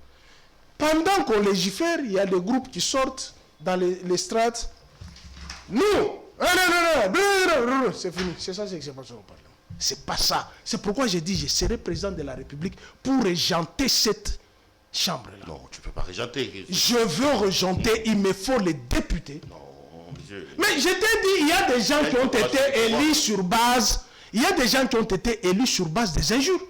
Pendant qu'on légifère, il y a des groupes qui sortent dans les strates. Nous, c'est fini. C'est ça ce qui se passe au Parlement. C'est pas ça. C'est pourquoi j'ai dit, je serai président de la République pour régenter cette chambre-là. Non, tu ne peux pas régenter. Je veux régenter, il me faut les députés. Non, mais je t'ai dit, il y a des gens qui ont été élus sur base, il y a des gens qui ont été élus sur base des injures.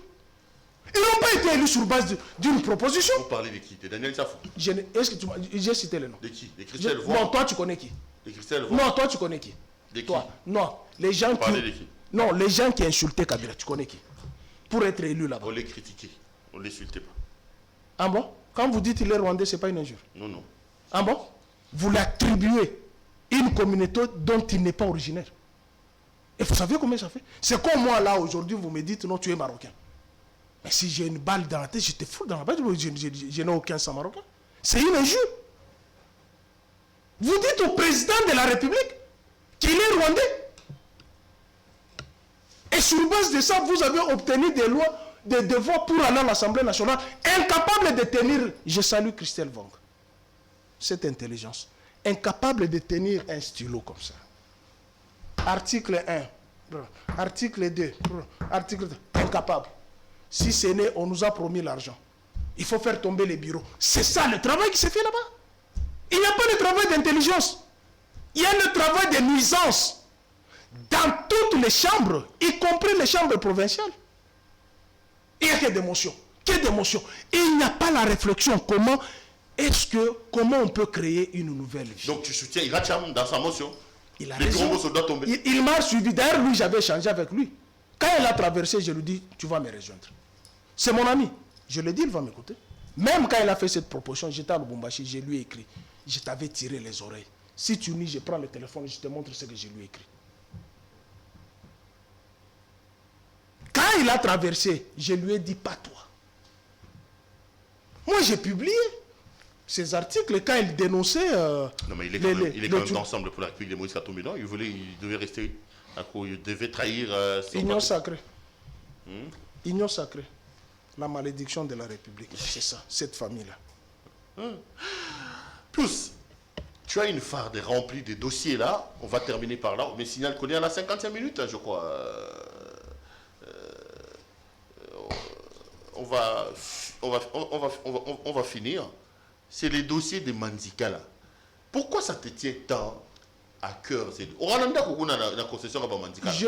Ils n'ont pas été élus sur base d'une proposition. Vous parlez de qui? De Daniel Safou? Est-ce que j'ai cité le nom? De qui? De Christelle Voix? Non, toi tu connais qui? De Christelle Voix? Non, toi tu connais qui? De qui? Toi? Non, les gens Vous qui... parlez de qui? Non, les gens qui insultaient Kabila, tu connais qui? Pour être élu là-bas. On les critiquait, on ne les insultait pas. Ah bon? Quand vous dites qu'il est rwandais, ce n'est pas une injure? Non, non. Ah bon? Vous l'attribuez une communauté dont il n'est pas originaire. Et vous savez combien ça fait? C'est comme moi là aujourd'hui, vous me dites non, tu es marocain. Mais si j'ai une balle dans la tête, je te fous dans la balle, je n'ai aucun sang marocain. C'est une injure. Vous dites au président de la République qu'il est rwandais. Et sur base de ça, vous avez obtenu des lois, des devoirs pour aller à l'Assemblée nationale, incapable de tenir, je salue Christelle Vong, cette intelligence, incapable de tenir un stylo comme ça. Article 1, article 2, article 2, incapable. Si ce n'est, on nous a promis l'argent. Il faut faire tomber les bureaux. C'est ça le travail qui s'est fait là-bas. Il n'y a pas de travail d'intelligence. Il y a le travail de nuisance. Dans toutes les chambres, y compris les chambres provinciales. Il n'y a que d'émotion. Que d'émotion. Il n'y a pas la réflexion comment comment on peut créer une nouvelle vie? Donc tu soutiens Iracham dans sa motion? Il a Les raison. gros soldats tombés. Il m'a suivi. D'ailleurs, lui, j'avais échangé avec lui. Quand il a traversé, je lui dis, tu vas me rejoindre. C'est mon ami. Je lui ai dit, il va m'écouter. Même quand il a fait cette proposition, j'étais à Lubumbashi, je lui ai écrit. Je t'avais tiré les oreilles. Si tu nie, je prends le téléphone et je te montre ce que je lui ai écrit. Quand il a traversé, je lui ai dit, pas toi. Moi, j'ai publié ces articles quand il dénonçait... non, mais il est quand même d'ensemble pour la République de Moïse Katumbi, non? Il devait rester à quoi? Il devait trahir... Union sacrée. Union sacrée. La malédiction de la République. C'est ça, cette famille-là. Plus, tu as une farde remplie de dossiers là. On va terminer par là. Mais signale qu'on est à la 55 minutes, je crois. On va finir. C'est les dossiers de Manzika là. Pourquoi ça te tient tant à cœur? Je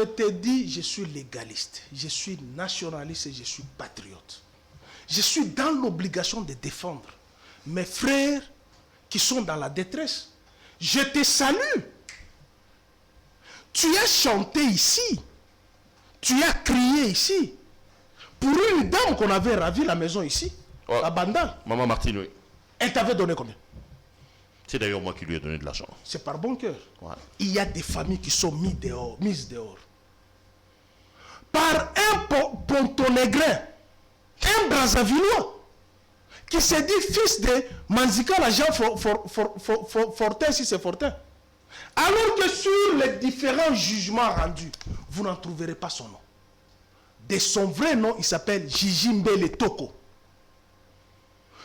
te dis, je suis légaliste, je suis nationaliste et je suis patriote. Je suis dans l'obligation de défendre mes frères qui sont dans la détresse. Je te salue. Tu as chanté ici. Tu as crié ici. Pour une dame qu'on avait ravi la maison ici, à Bandal. Maman Martine, oui. Elle t'avait donné combien? C'est d'ailleurs moi qui lui ai donné de l'argent. C'est par bon cœur. Ouais. Il y a des familles qui sont mises dehors. Par un Pontonégrin, un Brazzavillois, qui s'est dit fils de Manzika, l'agent Fortin, si c'est Fortin. Alors que sur les différents jugements rendus, vous n'en trouverez pas son nom. De son vrai nom, il s'appelle Jijimbele Toko.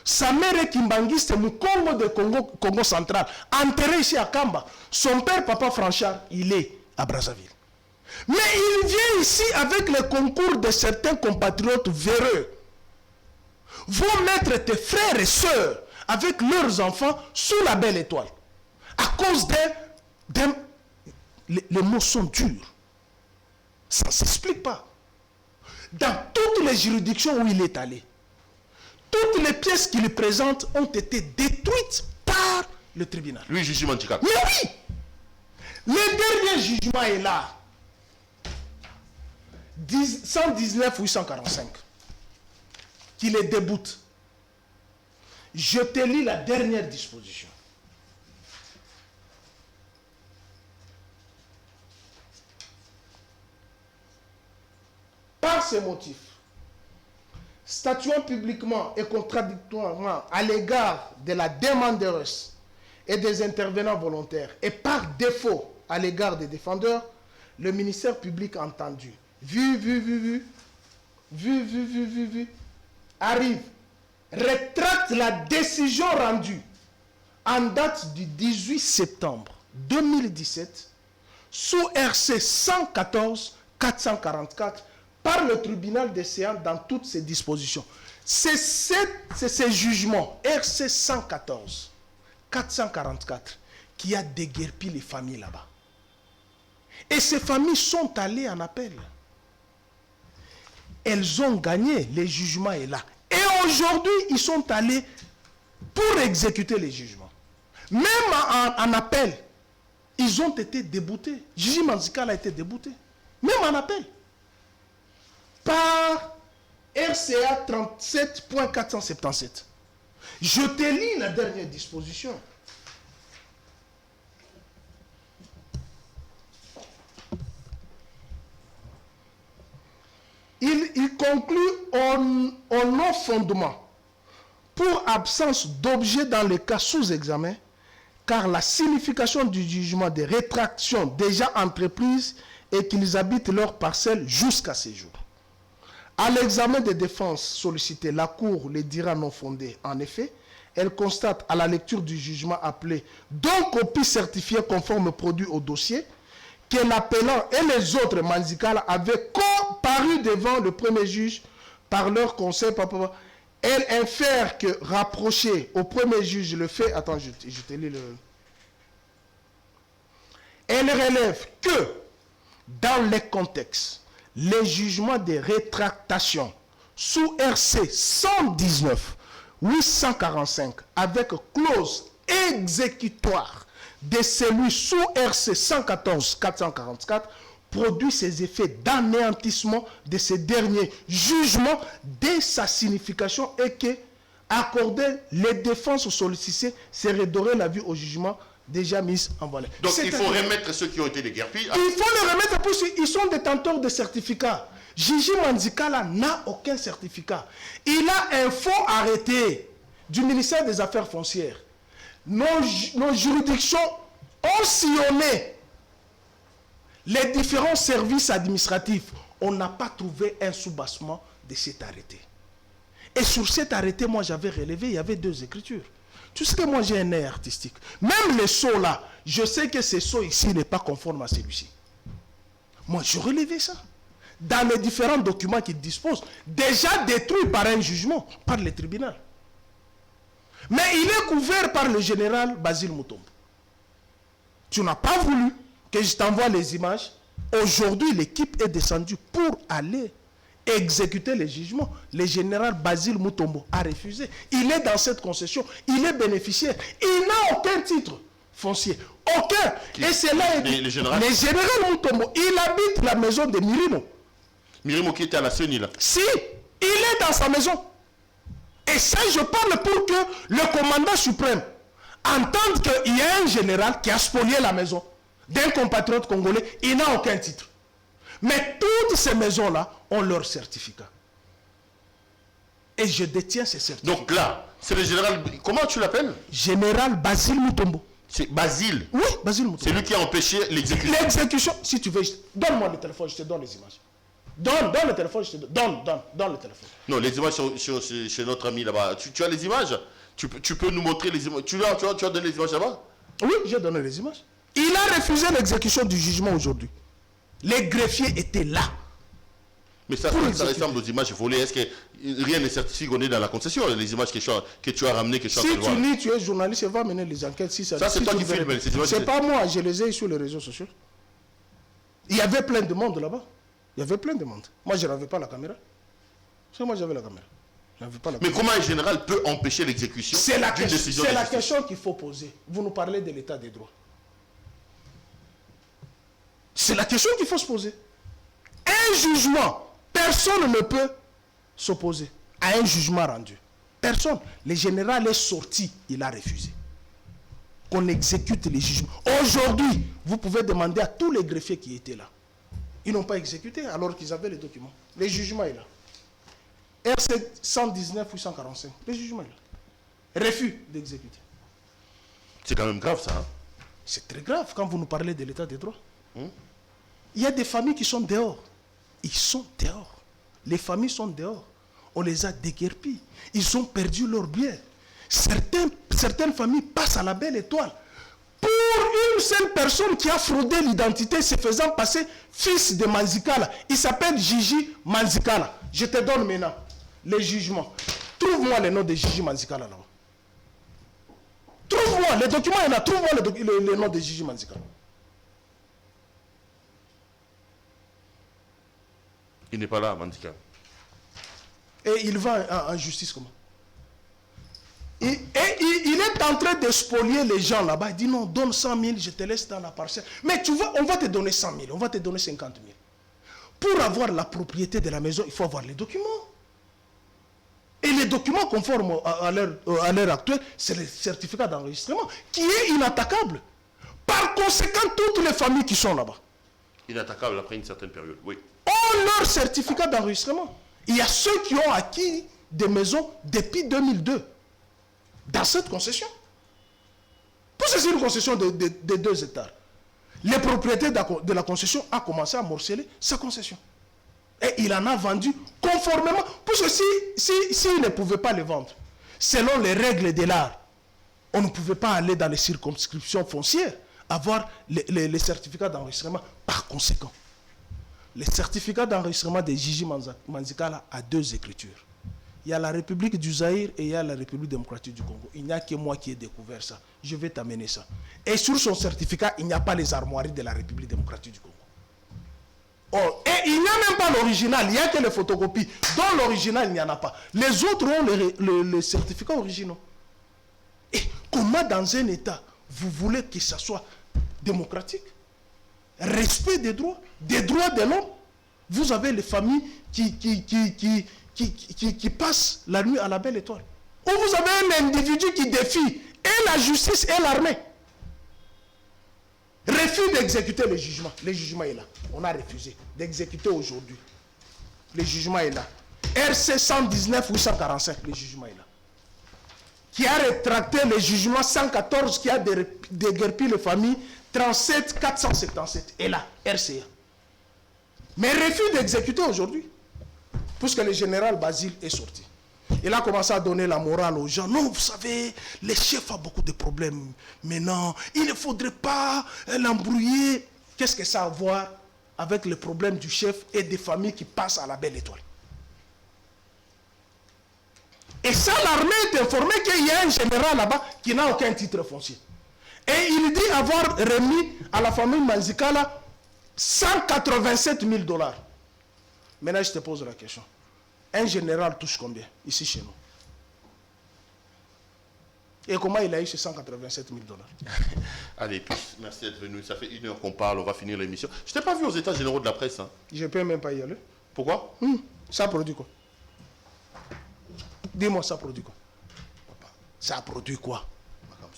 Sa mère est Kimbangiste, Mukongo de Congo central, enterré ici à Kamba. Son père, Papa Franchard, il est à Brazzaville. Mais il vient ici avec le concours de certains compatriotes véreux. Vont mettre tes frères et sœurs avec leurs enfants sous la belle étoile. À cause les mots sont durs. Ça ne s'explique pas. Dans toutes les juridictions où il est allé, toutes les pièces qu'il présente ont été détruites par le tribunal. Lui, Jujima Manzika. Mais oui! Le dernier jugement est là. 119-845. Qui les déboute. Je te lis la dernière disposition. Par ces motifs, statuant publiquement et contradictoirement à l'égard de la demandeuse et des intervenants volontaires et par défaut à l'égard des défendeurs, le ministère public entendu, arrive, rétracte la décision rendue en date du 18 septembre 2017 sous RC 114-444 par le tribunal des séances dans toutes ses dispositions. C'est ces jugements RC 114-444 qui a déguerpi les familles là-bas. Et ces familles sont allées en appel. Elles ont gagné, le jugement est là. Et aujourd'hui, ils sont allés pour exécuter les jugements. Même en appel, ils ont été déboutés. Jujima Manzika a été débouté. Même en appel. Par RCA 37.477. Je te lis la dernière disposition. Il conclut au non-fondement pour absence d'objet dans le cas sous examen, car la signification du jugement de rétraction déjà entreprise est qu'ils habitent leur parcelle jusqu'à ce jour. À l'examen des défenses sollicitées, la Cour les dira non fondées. En effet, elle constate à la lecture du jugement appelé donc copie certifiée conforme produit au dossier que l'appelant et les autres Manzika avaient comparu devant le premier juge par leur conseil. Elle infère que rapprocher au premier juge le fait. Attends, je te lis le. Elle relève que dans les contextes, les jugements de rétractation sous RC 119 845 avec clause exécutoire de celui sous RC 114-444 produit ses effets d'anéantissement de ces derniers jugements dès sa signification et que accorder les défenses sollicitées serait dorer la vie au jugement déjà mis en valeur. Donc il faut remettre ceux qui ont été déguerpis. Il faut les remettre parce qu'ils sont détenteurs de certificats. Gigi Manzikala n'a aucun certificat. Il a un faux arrêté du ministère des Affaires foncières. Nos juridictions ont sillonné les différents services administratifs. On n'a pas trouvé un soubassement de cet arrêté. Et sur cet arrêté, moi j'avais relevé, il y avait 2 écritures. Tu sais que moi j'ai un œil artistique. Même les sceaux là, je sais que ce sceau ici n'est pas conforme à celui-ci. Moi je relevais ça. Dans les différents documents qu'il dispose, déjà détruits par un jugement, par le tribunal. Mais il est couvert par le général Basile Mutombo. Tu n'as pas voulu que je t'envoie les images. Aujourd'hui, l'équipe est descendue pour aller exécuter les jugements. Le général Basile Mutombo a refusé. Il est dans cette concession. Il est bénéficiaire. Il n'a aucun titre foncier. Aucun. Et c'est là le général Mutombo. Il habite la maison de Mirimo. Mirimo qui était à la CENI là. Si, il est dans sa maison. Et ça, je parle pour que le commandant suprême entende qu'il y a un général qui a spolié la maison d'un compatriote congolais. Il n'a aucun titre. Mais toutes ces maisons-là ont leur certificat. Et je détiens ces certificats. Donc là, c'est le général... Comment tu l'appelles? Général Basile Mutombo. C'est Basile? Oui, Basile Mutombo. C'est lui qui a empêché l'exécution. L'exécution, si tu veux, donne-moi le téléphone, je te donne les images. Donne le téléphone, je te donne. Donne le téléphone. Non, les images chez notre ami là-bas. Tu as les images? Tu peux nous montrer les images? Tu as donné les images là-bas? Oui, j'ai donné les images. Il a refusé l'exécution du jugement aujourd'hui. Les greffiers étaient là. Mais ça ressemble aux images volées. Est-ce que rien n'est certifié qu'on est dans la concession? Les images que tu as ramenées, que tu as fait voir. Si tu lis, tu es journaliste, va mener les enquêtes. Ça, c'est toi qui filmes ces images. C'est pas moi, je les ai sur les réseaux sociaux. Il y avait plein de monde là-bas. Il y avait plein de monde. Moi, je n'avais pas la caméra. C'est moi, j'avais la caméra. Mais comment un général peut empêcher l'exécution d'une décision? C'est la question qu'il faut poser. Vous nous parlez de l'état des droits. C'est la question qu'il faut se poser. Un jugement, personne ne peut s'opposer à un jugement rendu. Personne. Le général est sorti, il a refusé. Qu'on exécute les jugements. Aujourd'hui, vous pouvez demander à tous les greffiers qui étaient là. Ils n'ont pas exécuté alors qu'ils avaient les documents. Le jugement est là. RC 119 ou 145. Le jugement est là. Refus d'exécuter. C'est quand même grave ça. Hein? C'est très grave quand vous nous parlez de l'état des droits. Il y a des familles qui sont dehors. Ils sont dehors. Les familles sont dehors. On les a déguerpis. Ils ont perdu leurs biens. Certaines familles passent à la belle étoile. Pour une seule personne qui a fraudé l'identité se faisant passer fils de Manzikala. Il s'appelle Gigi Manzikala. Je te donne maintenant les jugements. Trouve-moi le nom de Gigi Manzikala là-bas. Trouve-moi les documents, il y en a. Trouve-moi le nom de Gigi Manzikala. Il n'est pas là, Manzikala. Et il va en justice comment? Il est en train de spolier les gens là-bas. Il dit non, donne 100 000, je te laisse dans la parcelle. Mais tu vois, on va te donner 100 000, on va te donner 50 000. Pour avoir la propriété de la maison, il faut avoir les documents. Et les documents conformes à l'heure actuelle, c'est le certificat d'enregistrement qui est inattaquable. Par conséquent, toutes les familles qui sont là-bas. Inattaquable après une certaine période, oui. Ont leur certificat d'enregistrement. Il y a ceux qui ont acquis des maisons depuis 2002. Dans cette concession. Pour c'est une concession de 2 hectares. Le propriétaire de la concession a commencé à morceler sa concession. Et il en a vendu conformément. Parce que s'il ne pouvait pas les vendre, selon les règles de l'art, on ne pouvait pas aller dans les circonscriptions foncières, avoir les certificats d'enregistrement. Par conséquent, les certificats d'enregistrement de Gigi Manzikala a 2 écritures. Il y a la République du Zaïre et il y a la République démocratique du Congo. Il n'y a que moi qui ai découvert ça. Je vais t'amener ça. Et sur son certificat, il n'y a pas les armoiries de la République démocratique du Congo. Oh, et il n'y a même pas l'original, il n'y a que les photocopies. Dans l'original, il n'y en a pas. Les autres ont les certificats originaux. Et comment dans un État, vous voulez que ça soit démocratique? Respect des droits de l'homme. Vous avez les familles qui passent la nuit à la belle étoile. Ou vous avez un individu qui défie et la justice et l'armée. Refus d'exécuter le jugement. Le jugement est là. On a refusé d'exécuter aujourd'hui. Le jugement est là. RC 119 845, le jugement est là. Qui a rétracté le jugement 114 qui a déguerpi les familles 37 477. Et là, RCA. Mais refus d'exécuter aujourd'hui. Puisque le général Basile est sorti. Il a commencé à donner la morale aux gens. Non, vous savez, le chef a beaucoup de problèmes. Maintenant, il ne faudrait pas l'embrouiller. Qu'est-ce que ça a à voir avec le problème du chef et des familles qui passent à la belle étoile? Et ça, l'armée est informée qu'il y a un général là-bas qui n'a aucun titre foncier. Et il dit avoir remis à la famille Manzikala 187 000 $. Maintenant, je te pose la question. Un général touche combien ici chez nous? Et comment il a eu ces 187 000 $? Allez, puis, merci d'être venu. Ça fait 1 heure qu'on parle, on va finir l'émission. Je t'ai pas vu aux états généraux de la presse. Hein. Je ne peux même pas y aller. Pourquoi? Ça produit quoi? Dis-moi, ça produit quoi? Ça produit quoi?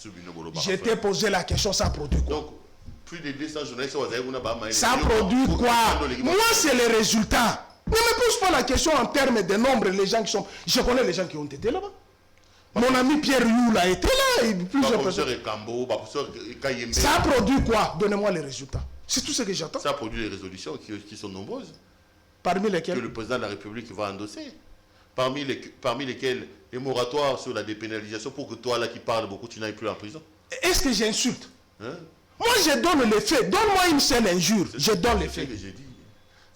Je t'ai posé la question, ça produit quoi? Donc, plus de 200 journalistes, ça produit quoi? Moi, c'est les résultats. Ne me pose pas la question en termes de nombre, les gens qui sont... Je connais les gens qui ont été là-bas. Mon ami Pierre Youl a été là. Et plusieurs personnes. Ça produit quoi? Donnez-moi les résultats. C'est tout ce que j'attends. Ça produit les résolutions qui sont nombreuses. Parmi lesquelles? Que le président de la République va endosser. Parmi lesquelles les moratoires sur la dépénalisation pour que toi, là qui parles beaucoup, tu n'ailles plus en prison. Est-ce que j'insulte? Moi, je donne les faits. Donne-moi une seule injure. Je donne les faits. C'est ce que j'ai dit.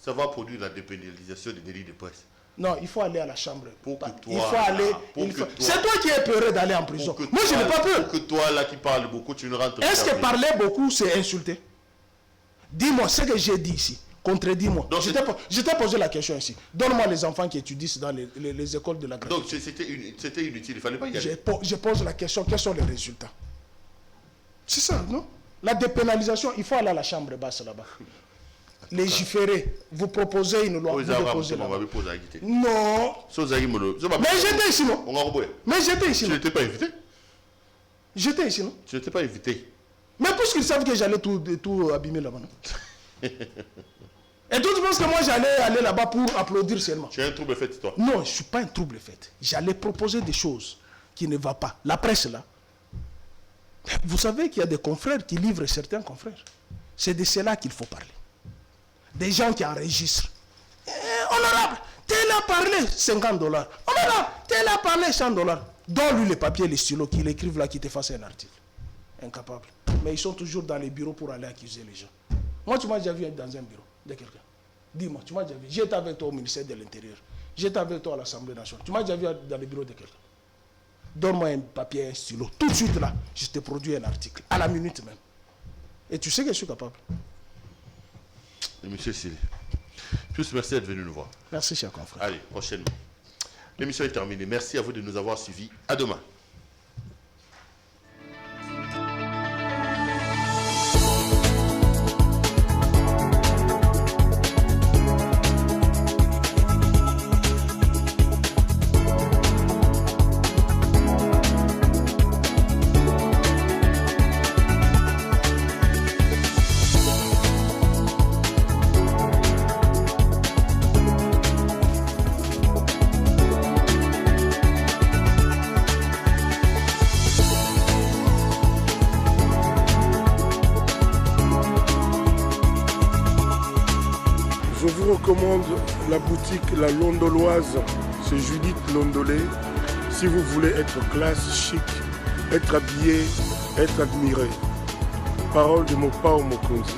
Ça va produire la dépénalisation des délits de presse. Non, il faut aller à la chambre. Pour que toi, il faut aller. C'est toi qui es peureux d'aller en prison. Moi, je n'ai pas peur. Pour que toi, là qui parles beaucoup, tu ne rentres pas. Est-ce que parler beaucoup, c'est insulter? Dis-moi ce que j'ai dit ici. Contredis-moi. Je t'ai posé la question ici. Donne-moi les enfants qui étudient dans les écoles de la gratuité. Donc, c'était inutile. Il ne fallait pas y aller. Je pose la question. Quels sont les résultats? C'est ça, non? La dépénalisation, il faut aller à la chambre basse là-bas. Légiférer, vous proposez une loi, vous déposez là-bas. Non. Mais j'étais ici, non? Mais j'étais ici, non? Tu n'étais pas invité? J'étais ici, non? Tu n'étais pas invité. Mais puisqu'ils savent que j'allais tout abîmer là-bas, non? Et toi, tu penses que moi, j'allais aller là-bas pour applaudir seulement? Tu es un trouble fait, toi? Non, je ne suis pas un trouble fait. J'allais proposer des choses qui ne vont pas. La presse, là. Vous savez qu'il y a des confrères qui livrent certains confrères. C'est de cela qu'il faut parler. Des gens qui enregistrent. Honorable, tel a parlé, 50 $. Honorable, tel a parlé, 100 $. Donne-lui les papiers, les stylos, qu'il écrive là, qui te fasse un article. Incapable. Mais ils sont toujours dans les bureaux pour aller accuser les gens. Moi, tu m'as déjà vu être dans un bureau de quelqu'un. Dis-moi, tu m'as déjà vu. J'étais avec toi au ministère de l'Intérieur. J'étais avec toi à l'Assemblée nationale. Tu m'as déjà vu dans le bureau de quelqu'un. Donne-moi un papier, un stylo. Tout de suite là, je te produis un article. À la minute même. Et tu sais que je suis capable. Et monsieur Sili, tous merci d'être venu nous voir. Merci, cher confrère. Allez, prochainement. L'émission est terminée. Merci à vous de nous avoir suivis. À demain. Je vous recommande la boutique La Londoloise, c'est Judith Londolé. Si vous voulez être classe, chic, être habillé, être admiré. Parole de Mopao Mokonzi.